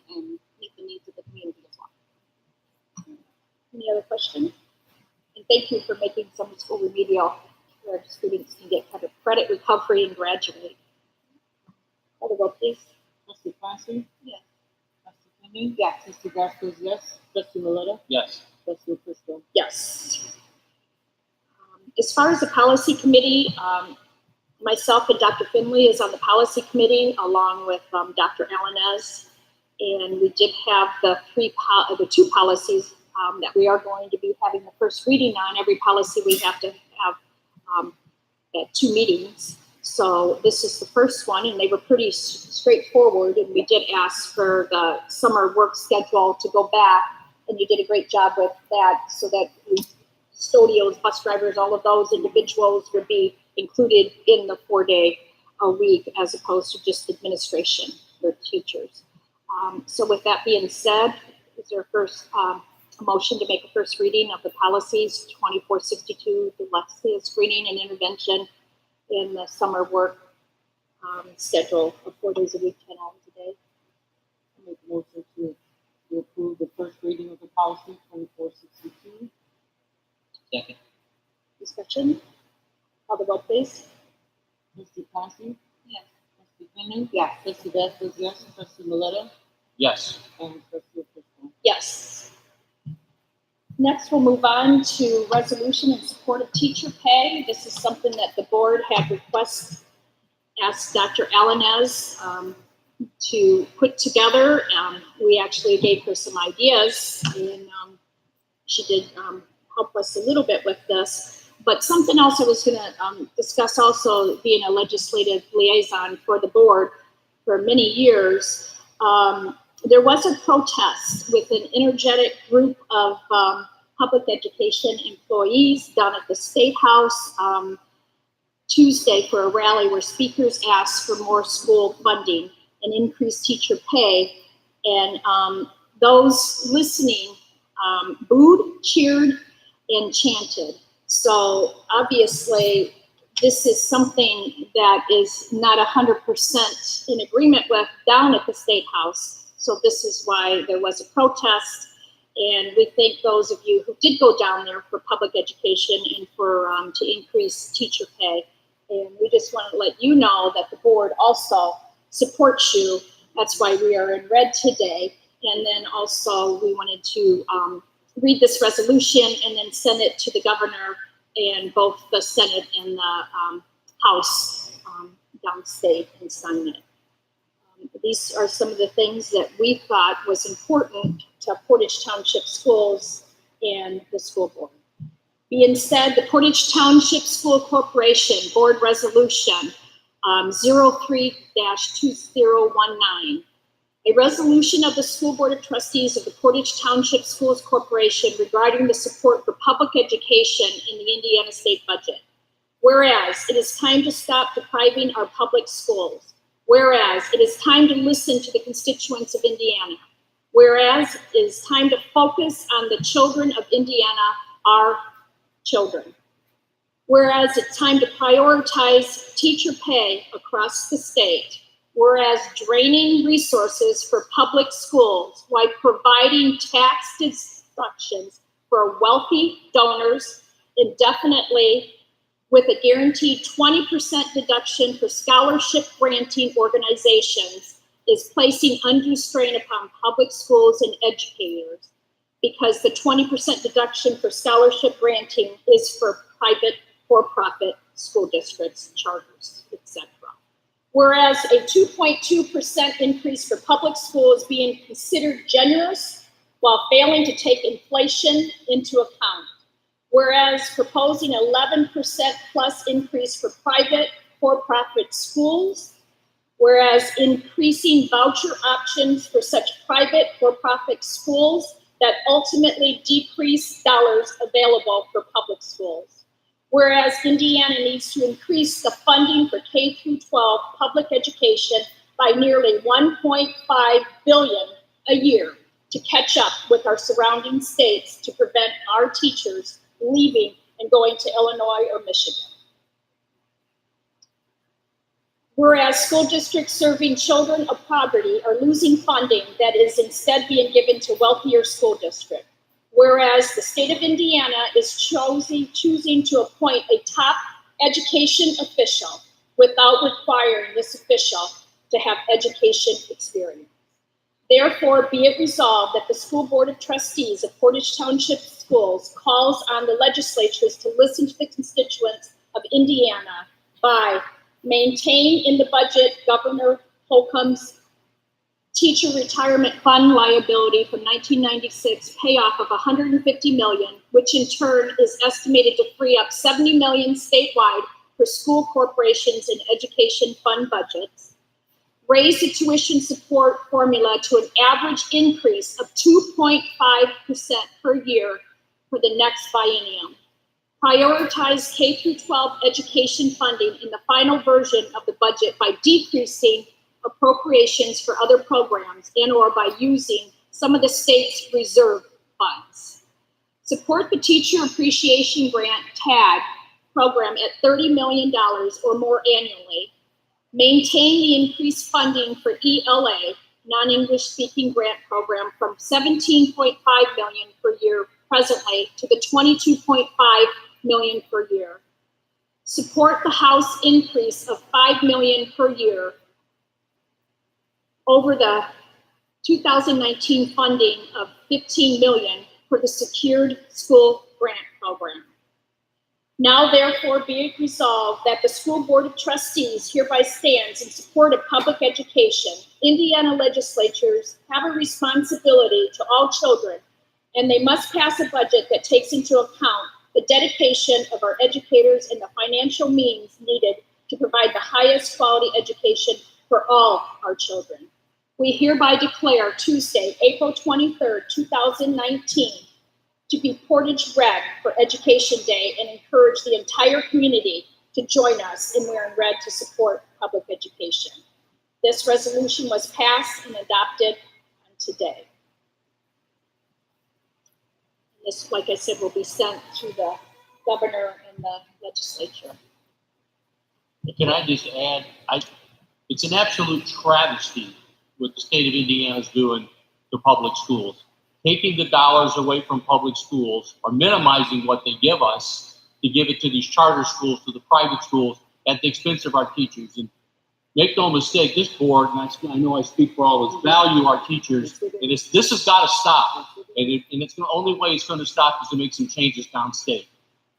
meet the needs of the community as well. Any other questions? And thank you for making summer school remedial where our students can get kind of credit recovery and graduate. Call the roll, please. Trustee Clancy? Yes. Trustee Quimby? Yes. Trustee Vasquez, yes. Trustee Maleta? Yes. Trustee Official? Yes. As far as the policy committee, myself and Dr. Finley is on the policy committee along with Dr. Alanez, and we did have the two policies that we are going to be having the first reading on. Every policy we have to have at 2 meetings. So this is the first one, and they were pretty straightforward, and we did ask for the summer work schedule to go back, and you did a great job with that so that custodials, bus drivers, all of those individuals would be included in the 4-day a week as opposed to just administration for teachers. So with that being said, is there first a motion to make a first reading of the policies 2462, the Lexia screening and intervention in the summer work schedule of 4 days a week, 10 hours a day? I make a motion to approve the first reading of the policy 2462. Second. Discussion? Call the vote, please. Trustee Clancy? Yes. Trustee Quimby? Yes. Trustee Vasquez, yes. Trustee Maleta? Yes. And Trustee Official? Yes. Next, we'll move on to resolution in support of teacher pay. This is something that the board had asked Dr. Alanez to put together. We actually gave her some ideas, and she did help us a little bit with this. But something else I was going to discuss, also being a legislative liaison for the board for many years, there was a protest with an energetic group of public education employees down at the State House Tuesday for a rally where speakers asked for more school funding and increased teacher pay. And those listening booed, cheered, and chanted. So obviously, this is something that is not 100% in agreement with down at the State House. So this is why there was a protest. And we thank those of you who did go down there for public education and for to increase teacher pay. And we just want to let you know that the board also supports you. That's why we are in red today. And then also we wanted to read this resolution and then send it to the governor and both the Senate and the House downstate and sign it. These are some of the things that we thought was important to Portage Township Schools and the school board. Being said, the Portage Township School Corporation Board Resolution 03-2019. A resolution of the School Board of Trustees of the Portage Township Schools Corporation regarding the support for public education in the Indiana state budget. Whereas it is time to stop depriving our public schools. Whereas it is time to listen to the constituents of Indiana. Whereas it is time to focus on the children of Indiana, our children. Whereas it's time to prioritize teacher pay across the state. Whereas draining resources for public schools while providing tax deductions for wealthy donors indefinitely with a guaranteed 20% deduction for scholarship granting organizations is placing undue strain upon public schools and educators because the 20% deduction for scholarship granting is for private for-profit school districts, charters, etc. Whereas a 2.2% increase for public schools being considered generous while failing to take inflation into account. Whereas proposing 11% plus increase for private for-profit schools. Whereas increasing voucher options for such private for-profit schools that ultimately decrease dollars available for public schools. Whereas Indiana needs to increase the funding for K-12 public education by nearly $1.5 billion a year to catch up with our surrounding states to prevent our teachers leaving and going to Illinois or Michigan. Whereas school districts serving children of poverty are losing funding that is instead being given to wealthier school districts. Whereas the state of Indiana is choosing to appoint a top education official without requiring this official to have education experience. Therefore, be it resolved that the School Board of Trustees of Portage Township Schools calls on the legislatures to listen to the constituents of Indiana by maintain in the budget Governor Holcomb's teacher retirement fund liability from 1996 payoff of $150 million, which in turn is estimated to free up $70 million statewide for school corporations and education fund budgets. Raise the tuition support formula to an average increase of 2.5% per year for the next biennium. Prioritize K-12 education funding in the final version of the budget by decreasing appropriations for other programs and or by using some of the state's reserve funds. Support the Teacher Appreciation Grant TAG program at $30 million or more annually. Maintain the increased funding for ELA, non-English speaking grant program, from $17.5 million per year presently to the $22.5 million per year. Support the House increase of $5 million per year over the 2019 funding of $15 million for the Secured School Grant Program. Now therefore be it resolved that the School Board of Trustees hereby stands in support of public education. Indiana legislatures have a responsibility to all children, and they must pass a budget that takes into account the dedication of our educators and the financial means needed to provide the highest quality education for all our children. We hereby declare Tuesday, April 23rd, 2019, to be Portage Red for Education Day and encourage the entire community to join us in wearing red to support public education. This resolution was passed and adopted today. This, like I said, will be sent to the governor and the legislature. Can I just add, it's an absolute travesty what the state of Indiana is doing to public schools. Taking the dollars away from public schools or minimizing what they give us to give it to these charter schools, to the private schools at the expense of our teachers. And make no mistake, this board, and I know I speak for all of us, value our teachers. And this has got to stop. And it's the only way it's going to stop is to make some changes downstate.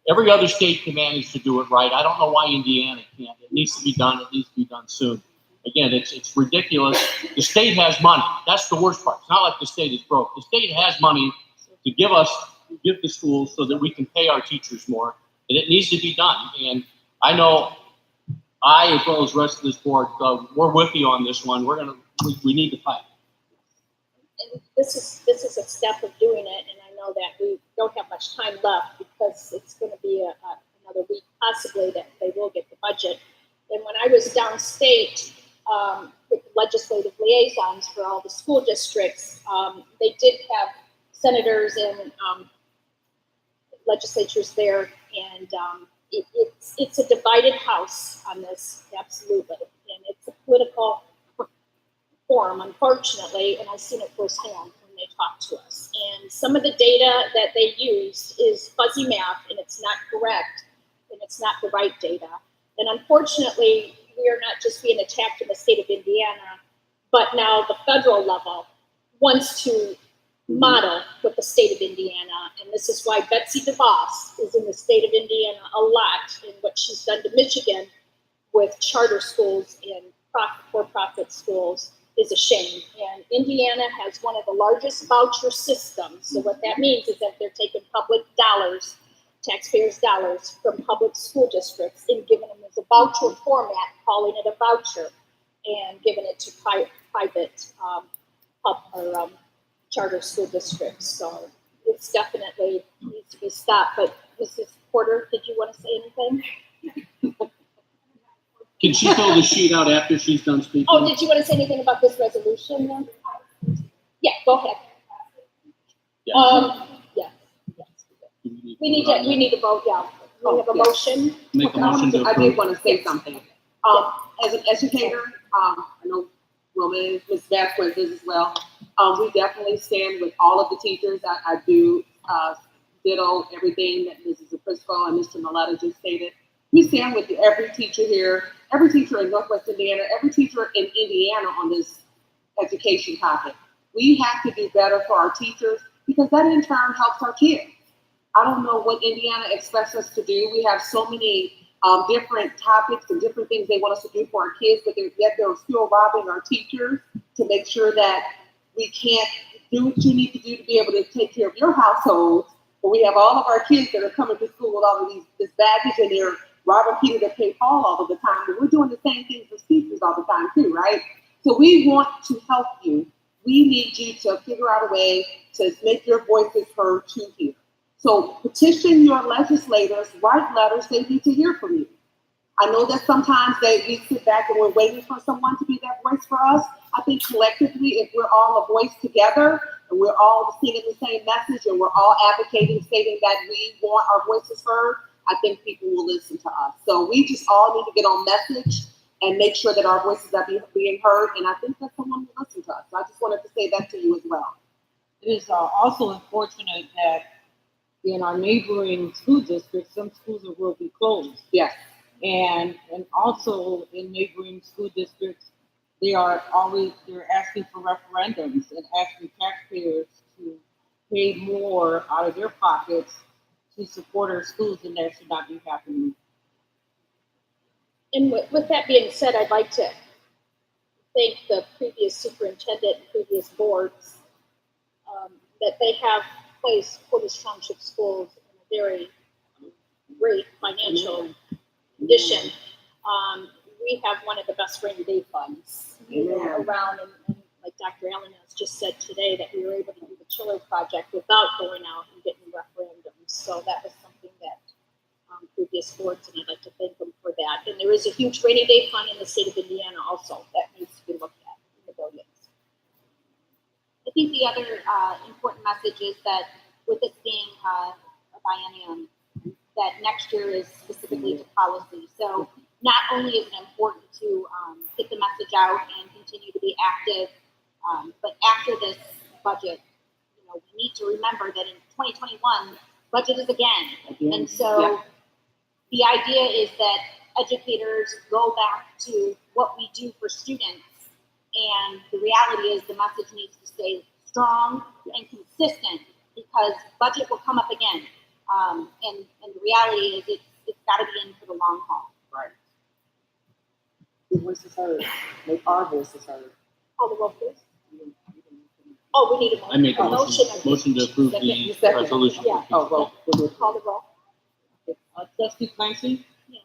Every other state can manage to do it right. I don't know why Indiana can't. It needs to be done. It needs to be done soon. Again, it's ridiculous. The state has money. That's the worst part. It's not like the state is broke. The state has money to give the schools so that we can pay our teachers more, and it needs to be done. And I know I, as well as the rest of this board, we're with you on this one. We need to fight. And this is a step of doing it, and I know that we don't have much time left because it's going to be another week possibly that they will get the budget. And when I was downstate with legislative liaisons for all the school districts, they did have senators and legislatures there, and it's a divided house on this, absolutely. And it's a political forum, unfortunately, and I've seen it firsthand when they talk to us. And some of the data that they used is fuzzy math, and it's not correct, and it's not the right data. And unfortunately, we are not just being attacked in the state of Indiana, but now the federal level wants to model with the state of Indiana. And this is why Betsy DeVos is in the state of Indiana a lot in what she's done to Michigan with charter schools and for-profit schools is a shame. And Indiana has one of the largest voucher systems. So what that means is that they're taking public dollars, taxpayers' dollars from public school districts and giving them as a voucher format, calling it a voucher, and giving it to private charter school districts. So it's definitely needs to be stopped. But Mrs. Porter, did you want to say anything? Can she fill the sheet out after she's done speaking? Oh, did you want to say anything about this resolution then? Yeah, go ahead. Yeah. Yes. We need to vote, yeah. We have a motion. Make a motion to I approve. did want to say something. As an educator, I know Ms. Vasquez is as well. We definitely stand with all of the teachers. I do ditto everything that Mrs. Prisco and Mr. Maletta just stated. We stand with every teacher here, every teacher in Northwest Indiana, every teacher in Indiana on this education topic. We have to do better for our teachers because that in turn helps our kids. I don't know what Indiana expects us to do. We have so many different topics and different things they want us to do for our kids, but yet they're still robbing our teachers to make sure that we can't do what you need to do to be able to take care of your household. But we have all of our kids that are coming to school with all of this baggage, and they're robbing Peter to pay Paul all of the time. But we're doing the same things as teachers all the time too, right? So we want to help you. We need you to figure out a way to make your voices heard too here. So petition your legislators, write letters, they need to hear from you. I know that sometimes we sit back and we're waiting for someone to be that voice for us. I think collectively, if we're all a voice together and we're all singing the same message and we're all advocating, stating that we want our voices heard, I think people will listen to us. So we just all need to get on message and make sure that our voices are being heard. And I think that someone will listen to us. So I just wanted to say that to you as well. It is also unfortunate that in our neighboring school districts, some schools will be closed. Yes. And also in neighboring school districts, they're asking for referendums and asking taxpayers to pay more out of their pockets to support our schools, and that should not be happening. And with that being said, I'd like to thank the previous superintendent and previous boards that they have placed Portage Township Schools in a very great financial condition. We have one of the best rainy day funds around, and like Dr. Allen has just said today, that we were able to do the chiller project without going out and getting referendums. So that was something that previous boards, and I'd like to thank them for that. And there is a huge rainy day fund in the state of Indiana also that needs to be looked at in the billions. I think the other important message is that with this being a biennium, that next year is specifically to policy. So not only is it important to get the message out and continue to be active, but after this budget, we need to remember that in 2021, budget is again. And so the idea is that educators go back to what we do for students. And the reality is the message needs to stay strong and consistent, because budget will come up again. And the reality is it's got to be in for the long haul. Right. The voice is heard. Make our voices heard. Call the roll, please. Oh, we need a motion. I make a motion to approve the resolution. Yeah. Oh, well. Call the roll. Trustee Clancy? Yes.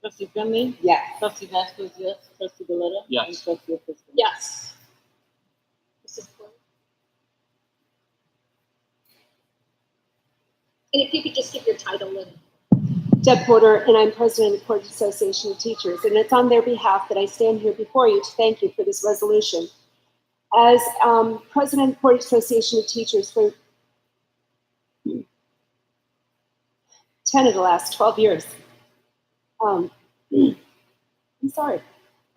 Trustee Finley? Yes. Trustee Vasquez, yes. Trustee Galetta? Yes. And Trustee O'Frisco? Yes. Mrs. Clerk? And if you could just give your title and. Deb Porter, and I'm president of the Portage Association of Teachers, and it's on their behalf that I stand here before you to thank you for this resolution. As president of the Portage Association of Teachers for 10 of the last 12 years, I'm sorry,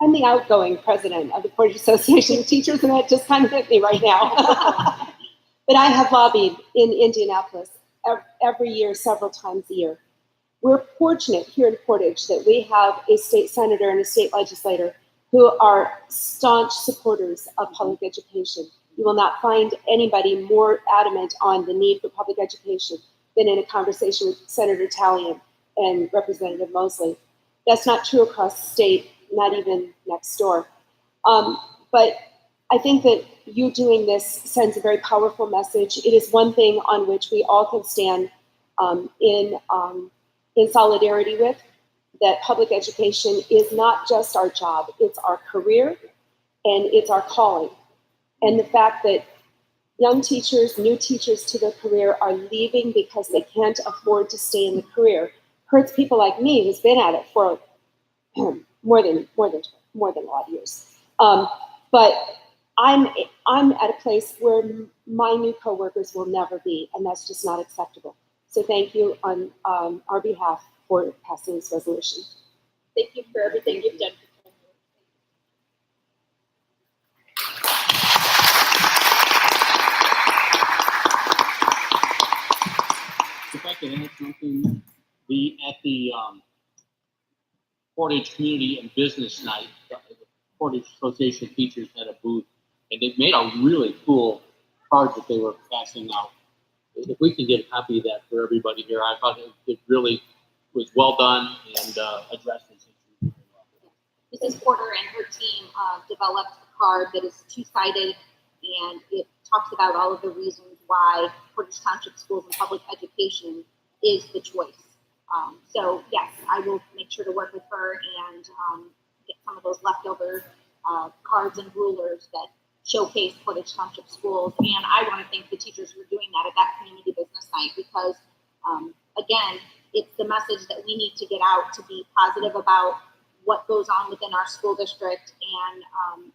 I'm the outgoing president of the Portage Association of Teachers, and that just kind of hit me right now. But I have lobbied in Indianapolis every year, several times a year. We're fortunate here in Portage that we have a state senator and a state legislator who are staunch supporters of public education. You will not find anybody more adamant on the need for public education than in a conversation with Senator Tallien and Representative Mosley. That's not true across the state, not even next door. But I think that you doing this sends a very powerful message. It is one thing on which we all can stand in solidarity with, that public education is not just our job, it's our career and it's our calling. And the fact that young teachers, new teachers to their career are leaving because they can't afford to stay in the career hurts people like me who's been at it for more than a lot of years. But I'm at a place where my new coworkers will never be, and that's just not acceptable. So thank you on our behalf for passing this resolution. Thank you for everything you've done. If I could add something, at the Portage Community and Business Night, the Portage Association of Teachers had a booth, and they made a really cool card that they were passing out. If we can get a copy of that for everybody here, I thought it really was well done and addressed this issue. Mrs. Porter and her team developed a card that is two-sided, and it talks about all of the reasons why Portage Township Schools and public education is the choice. So yes, I will make sure to work with her and get some of those leftover cards and rulers that showcase Portage Township Schools. And I want to thank the teachers for doing that at that community business night, because again, it's the message that we need to get out to be positive about what goes on within our school district. And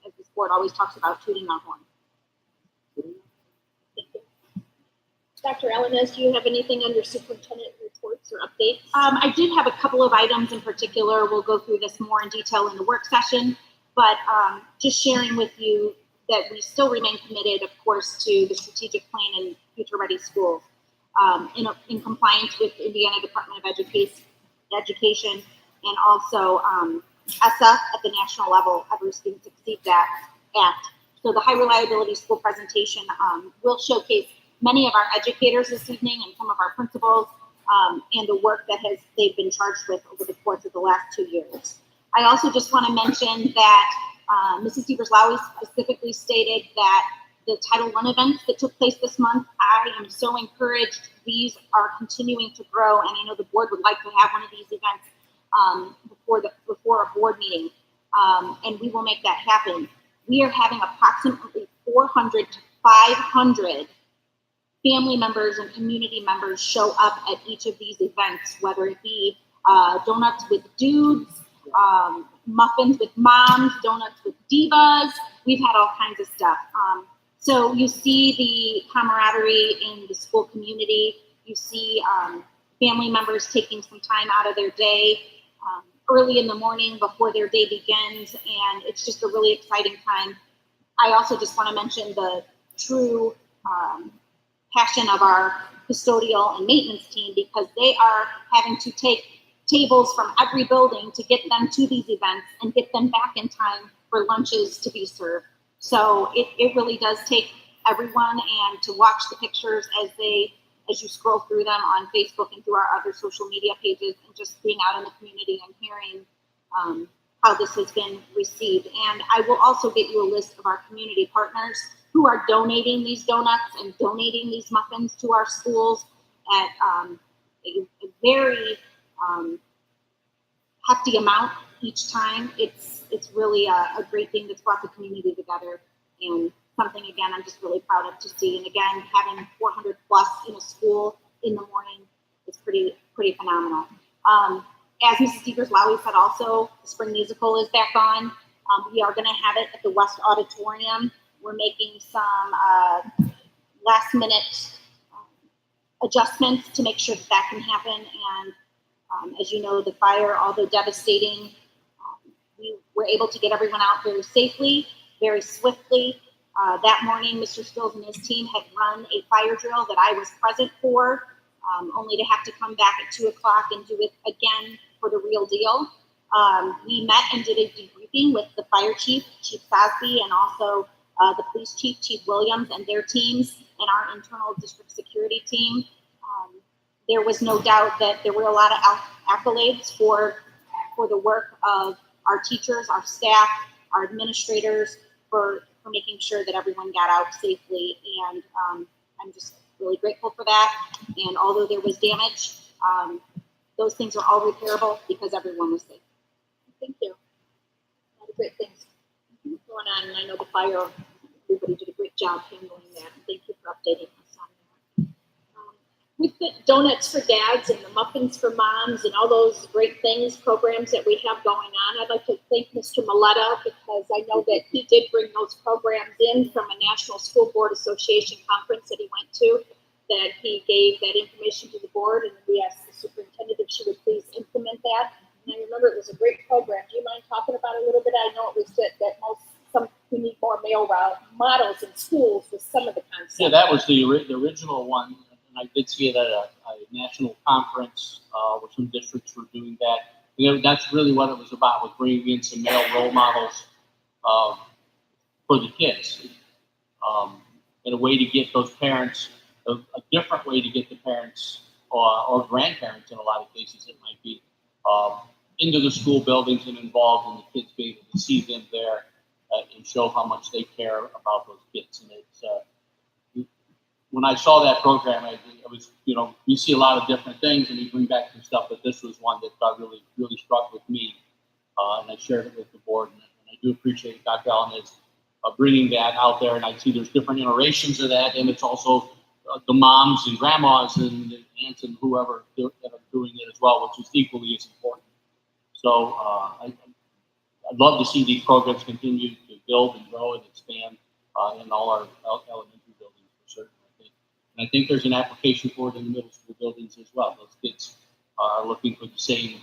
as this board always talks about, tooting our horn. Thank you. Dr. Alanis, do you have anything under superintendent reports or updates? I did have a couple of items in particular. We'll go through this more in detail in the work session, but just sharing with you that we still remain committed, of course, to the strategic plan and future ready schools in compliance with Indiana Department of Education and also ESSA at the national level, Every Student Succeeds Act. So the high reliability school presentation will showcase many of our educators this evening and some of our principals and the work that they've been charged with over the course of the last 2 years. I also just want to mention that Mrs. Devers-Lowy specifically stated that the Title I events that took place this month, I am so encouraged. These are continuing to grow, and I know the board would like to have one of these events before a board meeting, and we will make that happen. We are having approximately 400 to 500 family members and community members show up at each of these events, whether it be donuts with dudes, muffins with moms, donuts with divas. We've had all kinds of stuff. So you see the camaraderie in the school community. You see family members taking some time out of their day early in the morning before their day begins, and it's just a really exciting time. I also just want to mention the true passion of our custodial and maintenance team, because they are having to take tables from every building to get them to these events and get them back in time for lunches to be served. So it really does take everyone, and to watch the pictures as you scroll through them on Facebook and through our other social media pages, and just being out in the community and hearing how this has been received. And I will also get you a list of our community partners who are donating these donuts and donating these muffins to our schools at a very hefty amount each time. It's really a great thing that's brought the community together, and something, again, I'm just really proud of to see. And again, having 400 plus in a school in the morning is pretty phenomenal. As Mrs. Devers-Lowy said also, the spring musical is back on. We are going to have it at the West Auditorium. We're making some last minute adjustments to make sure that can happen. And as you know, the fire, although devastating, we were able to get everyone out very safely, very swiftly. That morning, Mr. Stills and his team had run a fire drill that I was present for, only to have to come back at 2 o'clock and do it again for the real deal. We met and did a debriefing with the fire chief, Chief Sosby, and also the police chief, Chief Williams, and their teams, and our internal district security team. There was no doubt that there were a lot of accolades for the work of our teachers, our staff, our administrators, for making sure that everyone got out safely. And I'm just really grateful for that. And although there was damage, those things are all repairable because everyone was safe. Thank you. A lot of great things going on. And I know the fire, everybody did a great job handling that. And thank you for updating us on that. With the donuts for dads and the muffins for moms and all those great things, programs that we have going on, I'd like to thank Mr. Maletta, because I know that he did bring those programs in from a National School Board Association conference that he went to, that he gave that information to the board, and we asked the superintendent if she would please implement that. And I remember it was a great program. Do you mind talking about it a little bit? I know it was that we need more male models in schools with some of the concepts. Yeah, that was the original one. I did see it at a national conference where some districts were doing that. And that's really what it was about, was bringing in some male role models for the kids. And a way to get those parents, a different way to get the parents or grandparents in a lot of cases it might be, into the school buildings and involved in the kids, being able to see them there and show how much they care about those kids. And it's when I saw that program, I was, you see a lot of different things and you bring back some stuff, but this was one that really struck with me. And I shared it with the board, and I do appreciate Dr. Allen is bringing that out there. And I see there's different iterations of that, and it's also the moms and grandmas and aunts and whoever that are doing it as well, which is equally as important. So I'd love to see these programs continue to build and grow and expand in all our elementary buildings for certain. And I think there's an application for it in the middle school buildings as well. Those kids are looking for the same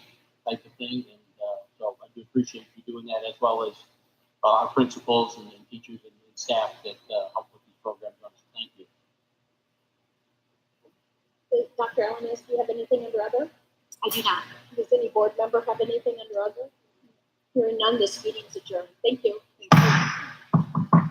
type of thing, and so I do appreciate you doing that, as well as our principals and teachers and staff that help with these programs. So thank you. Dr. Allen, do you have anything under other? I do not. Does any board member have anything under other? Hearing none, this meeting is adjourned. Thank you. Thank you.